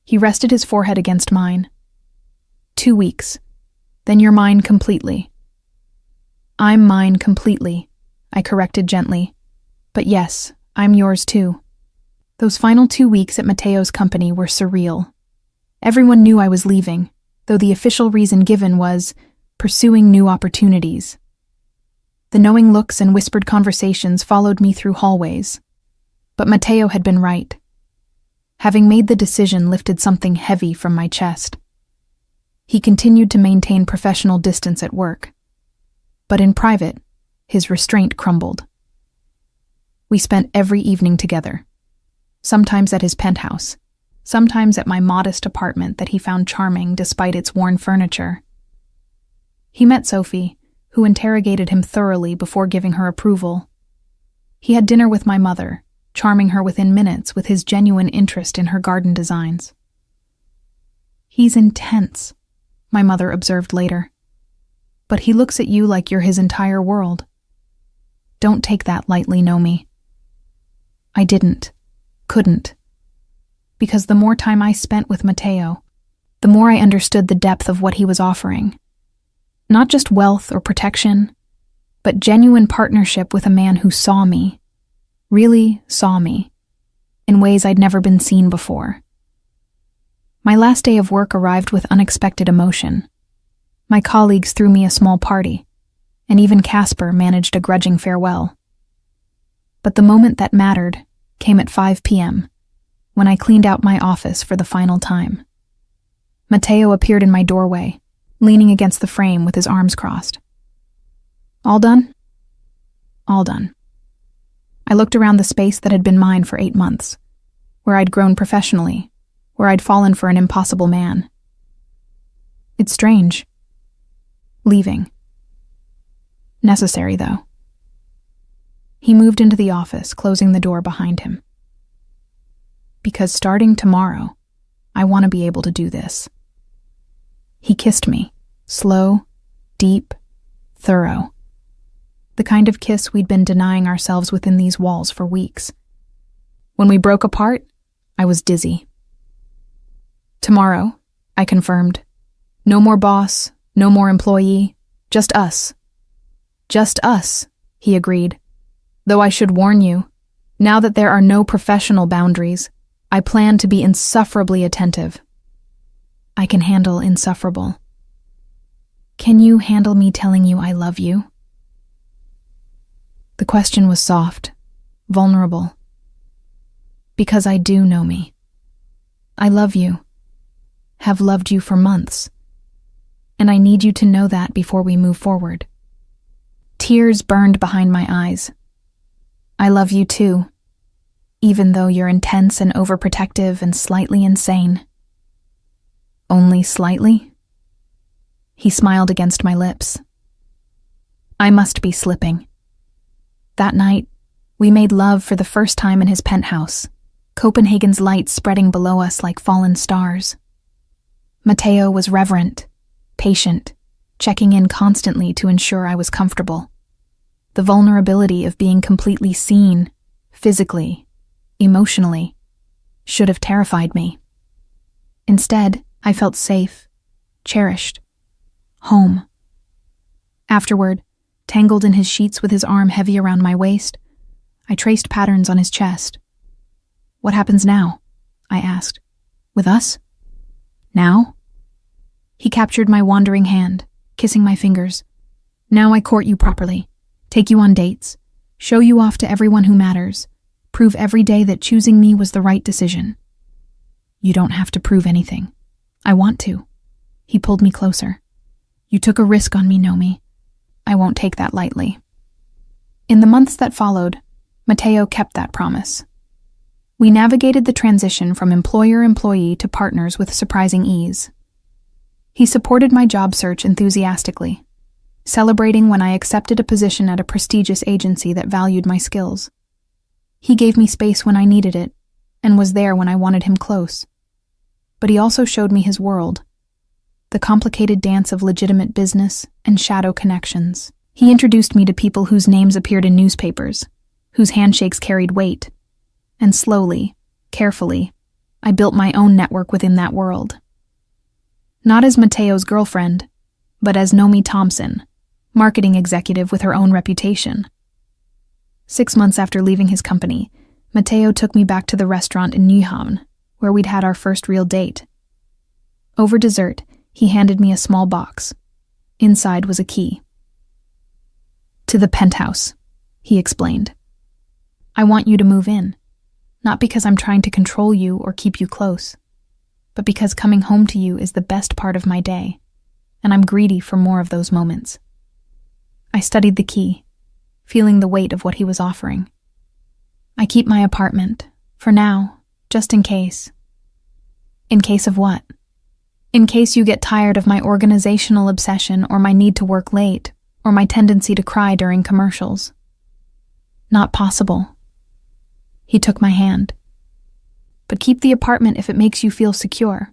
he rested his forehead against mine. 2 weeks. Then you're mine completely. I'm mine completely, I corrected gently. But yes, I'm yours too. Those final 2 weeks at Mateo's company were surreal. Everyone knew I was leaving, though the official reason given was pursuing new opportunities. The knowing looks and whispered conversations followed me through hallways. But Mateo had been right. Having made the decision lifted something heavy from my chest. He continued to maintain professional distance at work. But in private, his restraint crumbled. We spent every evening together, sometimes at his penthouse, sometimes at my modest apartment that he found charming despite its worn furniture. He met Sophie, who interrogated him thoroughly before giving her approval. He had dinner with my mother, charming her within minutes with his genuine interest in her garden designs. "He's intense," my mother observed later. "But he looks at you like you're his entire world. Don't take that lightly, Nomi." I couldn't. Because the more time I spent with Mateo, the more I understood the depth of what he was offering. Not just wealth or protection, but genuine partnership with a man who saw me, really saw me, in ways I'd never been seen before. My last day of work arrived with unexpected emotion. My colleagues threw me a small party, and even Casper managed a grudging farewell. But the moment that mattered came at 5 p.m., when I cleaned out my office for the final time. Mateo appeared in my doorway, leaning against the frame with his arms crossed. "All done?" "All done." I looked around the space that had been mine for 8 months, where I'd grown professionally, where I'd fallen for an impossible man. It's strange. Leaving. Necessary, though. He moved into the office, closing the door behind him. Because starting tomorrow, I want to be able to do this. He kissed me, slow, deep, thorough. The kind of kiss we'd been denying ourselves within these walls for weeks. When we broke apart, I was dizzy. "Tomorrow," I confirmed. "No more boss, no more employee, just us." "Just us," he agreed. "Though I should warn you, now that there are no professional boundaries, I plan to be insufferably attentive." I can handle insufferable. Can you handle me telling you I love you? The question was soft, vulnerable. Because I do know me. I love you. Have loved you for months. And I need you to know that before we move forward. Tears burned behind my eyes. I love you too, even though you're intense and overprotective and slightly insane. Only slightly? He smiled against my lips. I must be slipping. That night, we made love for the first time in his penthouse, Copenhagen's lights spreading below us like fallen stars. Mateo was reverent, patient, checking in constantly to ensure I was comfortable. The vulnerability of being completely seen, physically, emotionally, should have terrified me. Instead, I felt safe, cherished, home. Afterward, tangled in his sheets with his arm heavy around my waist, I traced patterns on his chest. What happens now? I asked. With us? Now? He captured my wandering hand, kissing my fingers. Now I court you properly, take you on dates, show you off to everyone who matters, prove every day that choosing me was the right decision. You don't have to prove anything. I want to. He pulled me closer. You took a risk on me, Nomi. I won't take that lightly. In the months that followed, Mateo kept that promise. We navigated the transition from employer-employee to partners with surprising ease. He supported my job search enthusiastically, celebrating when I accepted a position at a prestigious agency that valued my skills. He gave me space when I needed it, and was there when I wanted him close. But he also showed me his world, the complicated dance of legitimate business and shadow connections. He introduced me to people whose names appeared in newspapers, whose handshakes carried weight, and slowly, carefully, I built my own network within that world. Not as Mateo's girlfriend, but as Nomi Thompson, marketing executive with her own reputation. 6 months after leaving his company, Mateo took me back to the restaurant in Nyhavn, where we'd had our first real date. Over dessert, he handed me a small box. Inside was a key. "To the penthouse," he explained. "I want you to move in, not because I'm trying to control you or keep you close, but because coming home to you is the best part of my day, and I'm greedy for more of those moments." I studied the key, feeling the weight of what he was offering. "I keep my apartment, for now, just in case." "In case of what?" "In case you get tired of my organizational obsession or my need to work late, or my tendency to cry during commercials." "Not possible." He took my hand. "But keep the apartment if it makes you feel secure.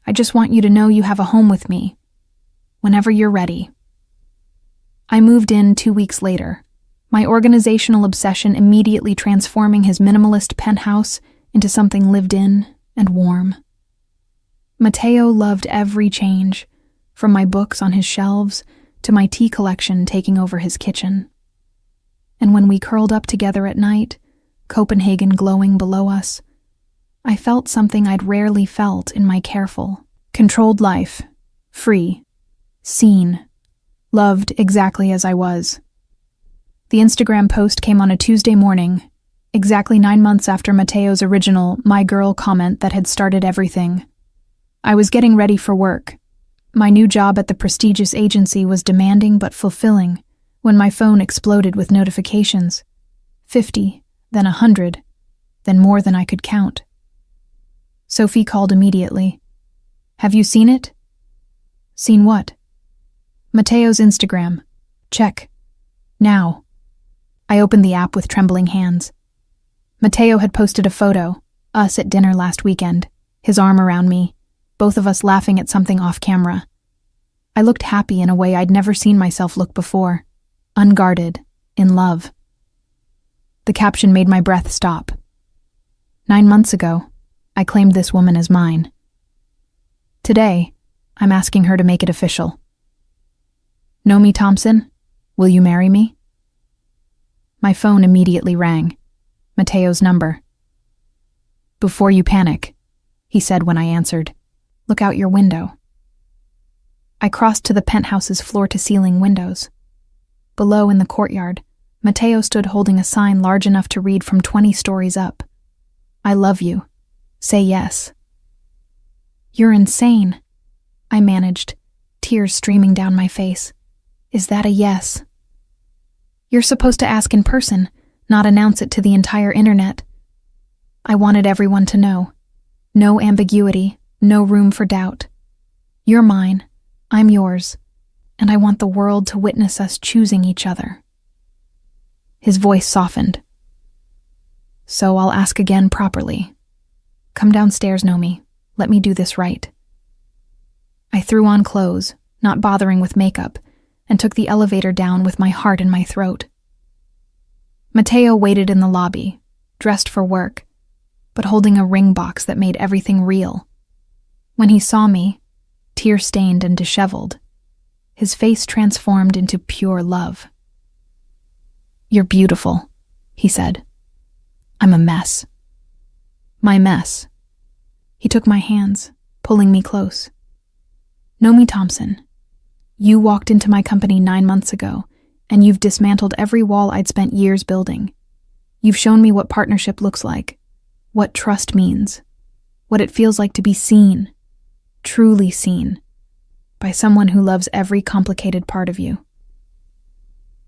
I just want you to know you have a home with me, whenever you're ready." I moved in 2 weeks later, my organizational obsession immediately transforming his minimalist penthouse into something lived in and warm. Mateo loved every change, from my books on his shelves to my tea collection taking over his kitchen. And when we curled up together at night, Copenhagen glowing below us, I felt something I'd rarely felt in my careful, controlled life, free, seen, loved exactly as I was. The Instagram post came on a Tuesday morning, exactly 9 months after Mateo's original "My Girl" comment that had started everything. I was getting ready for work. My new job at the prestigious agency was demanding but fulfilling when my phone exploded with notifications. 50, then 100, then more than I could count. Sophie called immediately. "Have you seen it?" "Seen what?" "Mateo's Instagram. Check. Now." I opened the app with trembling hands. Mateo had posted a photo, us at dinner last weekend, his arm around me, both of us laughing at something off camera. I looked happy in a way I'd never seen myself look before, unguarded, in love. The caption made my breath stop. 9 months ago, I claimed this woman as mine. Today, I'm asking her to make it official. "Nomi Thompson, will you marry me?" My phone immediately rang. Mateo's number. "Before you panic," he said when I answered, "look out your window." I crossed to the penthouse's floor-to-ceiling windows. Below in the courtyard, Mateo stood holding a sign large enough to read from 20 stories up. "I love you. Say yes." "You're insane," I managed, tears streaming down my face. "Is that a yes?" "You're supposed to ask in person, not announce it to the entire internet." I wanted everyone to know. No ambiguity, no room for doubt. You're mine, I'm yours, and I want the world to witness us choosing each other. His voice softened. "So I'll ask again properly. Come downstairs, Nomi. Let me do this right." I threw on clothes, not bothering with makeup, and took the elevator down with my heart in my throat. Mateo waited in the lobby, dressed for work, but holding a ring box that made everything real. When he saw me, tear-stained and disheveled, his face transformed into pure love. "You're beautiful," he said. "I'm a mess." "My mess." He took my hands, pulling me close. "Nomi Thompson, you walked into my company 9 months ago, and you've dismantled every wall I'd spent years building. You've shown me what partnership looks like, what trust means, what it feels like to be seen, truly seen, by someone who loves every complicated part of you."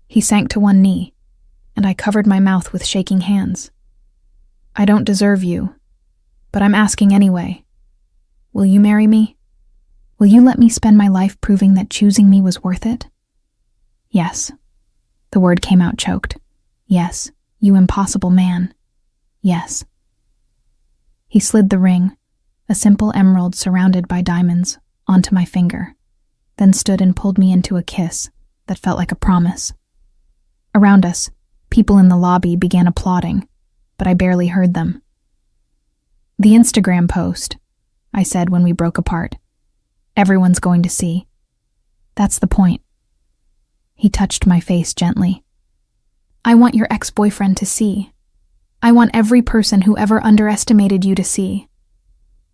He sank to one knee, and I covered my mouth with shaking hands. "I don't deserve you, but I'm asking anyway. Will you marry me? Will you let me spend my life proving that choosing me was worth it?" "Yes." The word came out choked. "Yes, you impossible man. Yes." He slid the ring, a simple emerald surrounded by diamonds, onto my finger, then stood and pulled me into a kiss that felt like a promise. Around us, people in the lobby began applauding, but I barely heard them. "The Instagram post," I said when we broke apart. "Everyone's going to see. That's the point." He touched my face gently. "I want your ex-boyfriend to see. I want every person who ever underestimated you to see.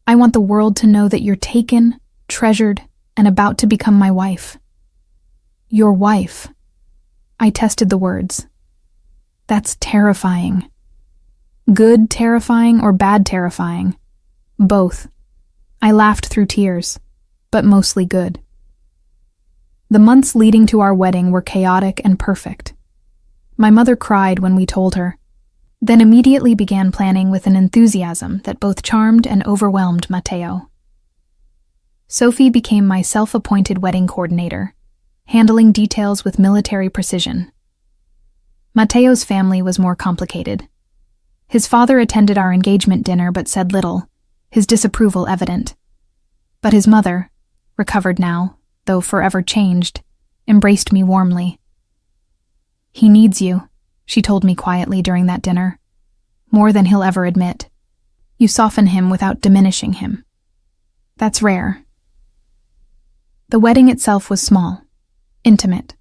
I want the world to know that you're taken, treasured, and about to become my wife. Your wife. I tested the words. That's terrifying. Good terrifying or bad terrifying? Both. I laughed through tears, but mostly good. The months leading to our wedding were chaotic and perfect. My mother cried when we told her, then immediately began planning with an enthusiasm that both charmed and overwhelmed Matteo. Sophie became my self-appointed wedding coordinator, handling details with military precision. Matteo's family was more complicated. His father attended our engagement dinner but said little, his disapproval evident. But his mother, recovered now, though forever changed, embraced me warmly. He needs you, she told me quietly during that dinner. More than he'll ever admit. You soften him without diminishing him. That's rare. The wedding itself was small, intimate.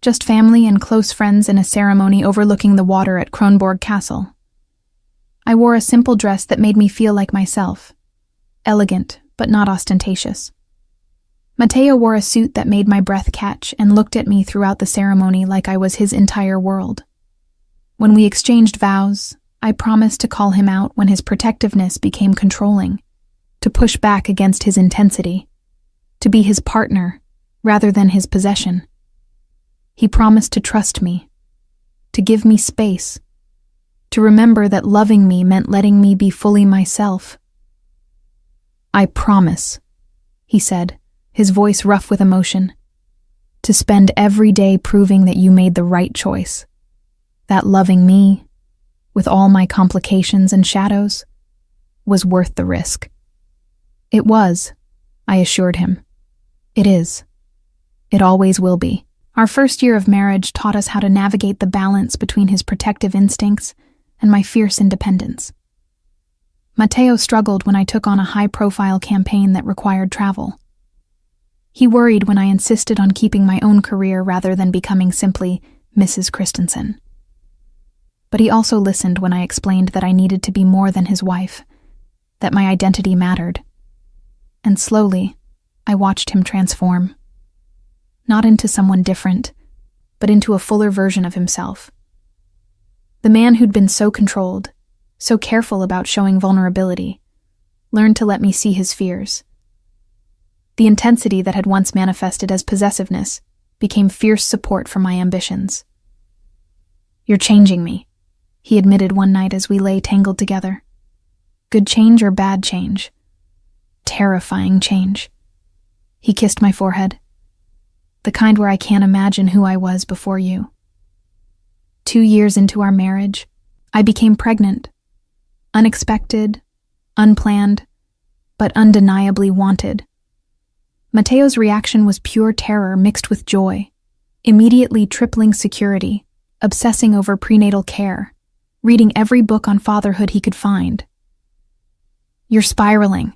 Just family and close friends in a ceremony overlooking the water at Kronborg Castle. I wore a simple dress that made me feel like myself. Elegant, but not ostentatious. Matteo wore a suit that made my breath catch and looked at me throughout the ceremony like I was his entire world. When we exchanged vows, I promised to call him out when his protectiveness became controlling, to push back against his intensity, to be his partner rather than his possession. He promised to trust me, to give me space, to remember that loving me meant letting me be fully myself. I promise, he said, his voice rough with emotion, to spend every day proving that you made the right choice, that loving me, with all my complications and shadows, was worth the risk. It was, I assured him. It is. It always will be. Our first year of marriage taught us how to navigate the balance between his protective instincts and my fierce independence. Matteo struggled when I took on a high-profile campaign that required travel. He worried when I insisted on keeping my own career rather than becoming simply Mrs. Christensen. But he also listened when I explained that I needed to be more than his wife, that my identity mattered. And slowly, I watched him transform. Not into someone different, but into a fuller version of himself. The man who'd been so controlled, so careful about showing vulnerability, learned to let me see his fears. The intensity that had once manifested as possessiveness became fierce support for my ambitions. You're changing me, he admitted one night as we lay tangled together. Good change or bad change? Terrifying change. He kissed my forehead. The kind where I can't imagine who I was before you. 2 years into our marriage, I became pregnant. Unexpected, unplanned, but undeniably wanted. Matteo's reaction was pure terror mixed with joy, immediately tripling security, obsessing over prenatal care, reading every book on fatherhood he could find. You're spiraling,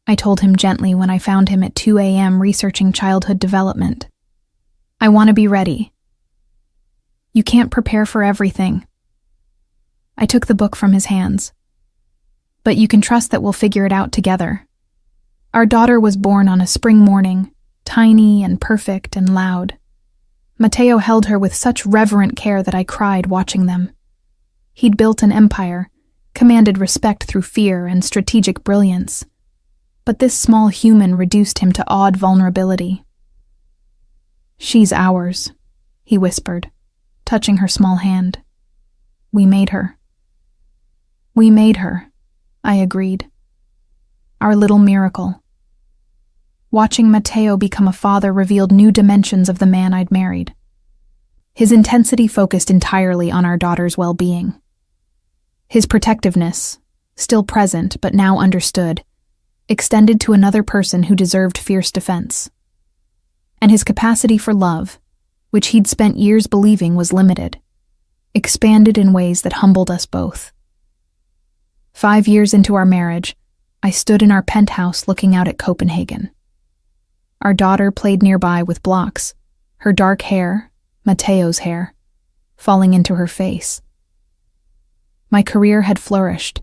I told him gently when I found him at 2 a.m. researching childhood development. I want to be ready. You can't prepare for everything. I took the book from his hands. But you can trust that we'll figure it out together. Our daughter was born on a spring morning, tiny and perfect and loud. Matteo held her with such reverent care that I cried watching them. He'd built an empire, commanded respect through fear and strategic brilliance. But this small human reduced him to awed vulnerability. She's ours, he whispered, touching her small hand. We made her. We made her, I agreed. Our little miracle. Watching Matteo become a father revealed new dimensions of the man I'd married. His intensity focused entirely on our daughter's well-being. His protectiveness, still present but now understood, extended to another person who deserved fierce defense. And his capacity for love, which he'd spent years believing was limited, expanded in ways that humbled us both. 5 years into our marriage, I stood in our penthouse looking out at Copenhagen. Our daughter played nearby with blocks, her dark hair, Matteo's hair, falling into her face. My career had flourished,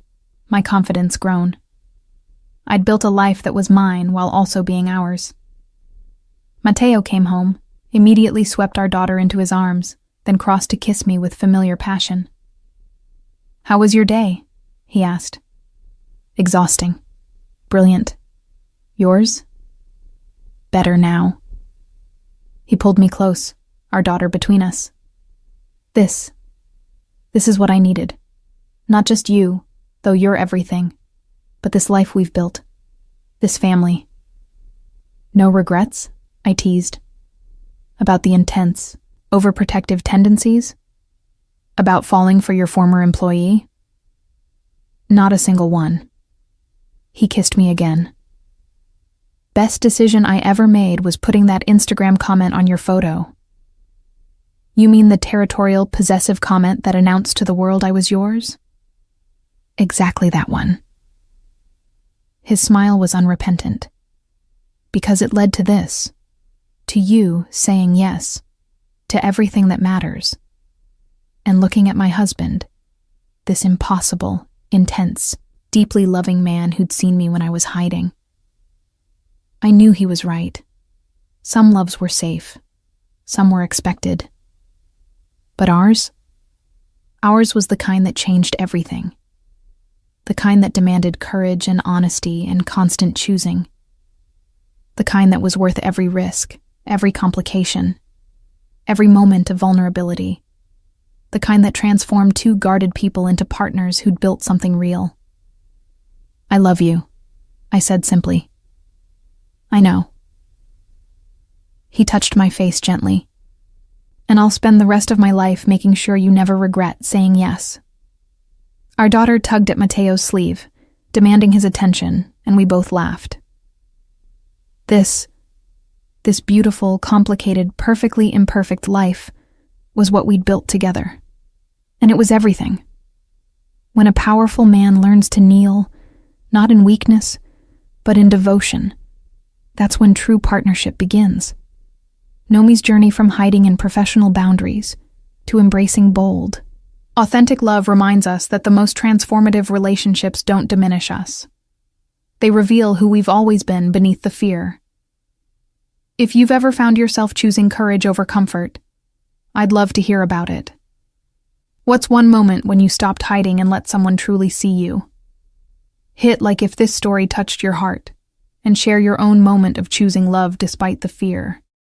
my confidence grown. I'd built a life that was mine while also being ours. Mateo came home, immediately swept our daughter into his arms, then crossed to kiss me with familiar passion. "How was your day?" he asked. "Exhausting. Brilliant. Yours?" "Better now." He pulled me close, our daughter between us. This is what I needed. Not just you, though you're everything, but this life we've built. This family. "No regrets?" I teased. "About the intense, overprotective tendencies? About falling for your former employee?" "Not a single one." He kissed me again. "Best decision I ever made was putting that Instagram comment on your photo." "You mean the territorial, possessive comment that announced to the world I was yours?" "Exactly that one." His smile was unrepentant. "Because it led to this. To you saying yes. To everything that matters. And looking at my husband. This impossible, intense, deeply loving man who'd seen me when I was hiding. I knew he was right. Some loves were safe. Some were expected. But ours? Ours was the kind that changed everything. The kind that demanded courage and honesty and constant choosing. The kind that was worth every risk, every complication, every moment of vulnerability. The kind that transformed two guarded people into partners who'd built something real. "I love you," I said simply. "I know." He touched my face gently. "And I'll spend the rest of my life making sure you never regret saying yes." Our daughter tugged at Mateo's sleeve, demanding his attention, and we both laughed. This beautiful, complicated, perfectly imperfect life was what we'd built together. And it was everything. When a powerful man learns to kneel, not in weakness, but in devotion, that's when true partnership begins. Nomi's journey from hiding in professional boundaries to embracing bold, authentic love reminds us that the most transformative relationships don't diminish us. They reveal who we've always been beneath the fear. If you've ever found yourself choosing courage over comfort, I'd love to hear about it. What's one moment when you stopped hiding and let someone truly see you? Hit like if this story touched your heart, and share your own moment of choosing love despite the fear.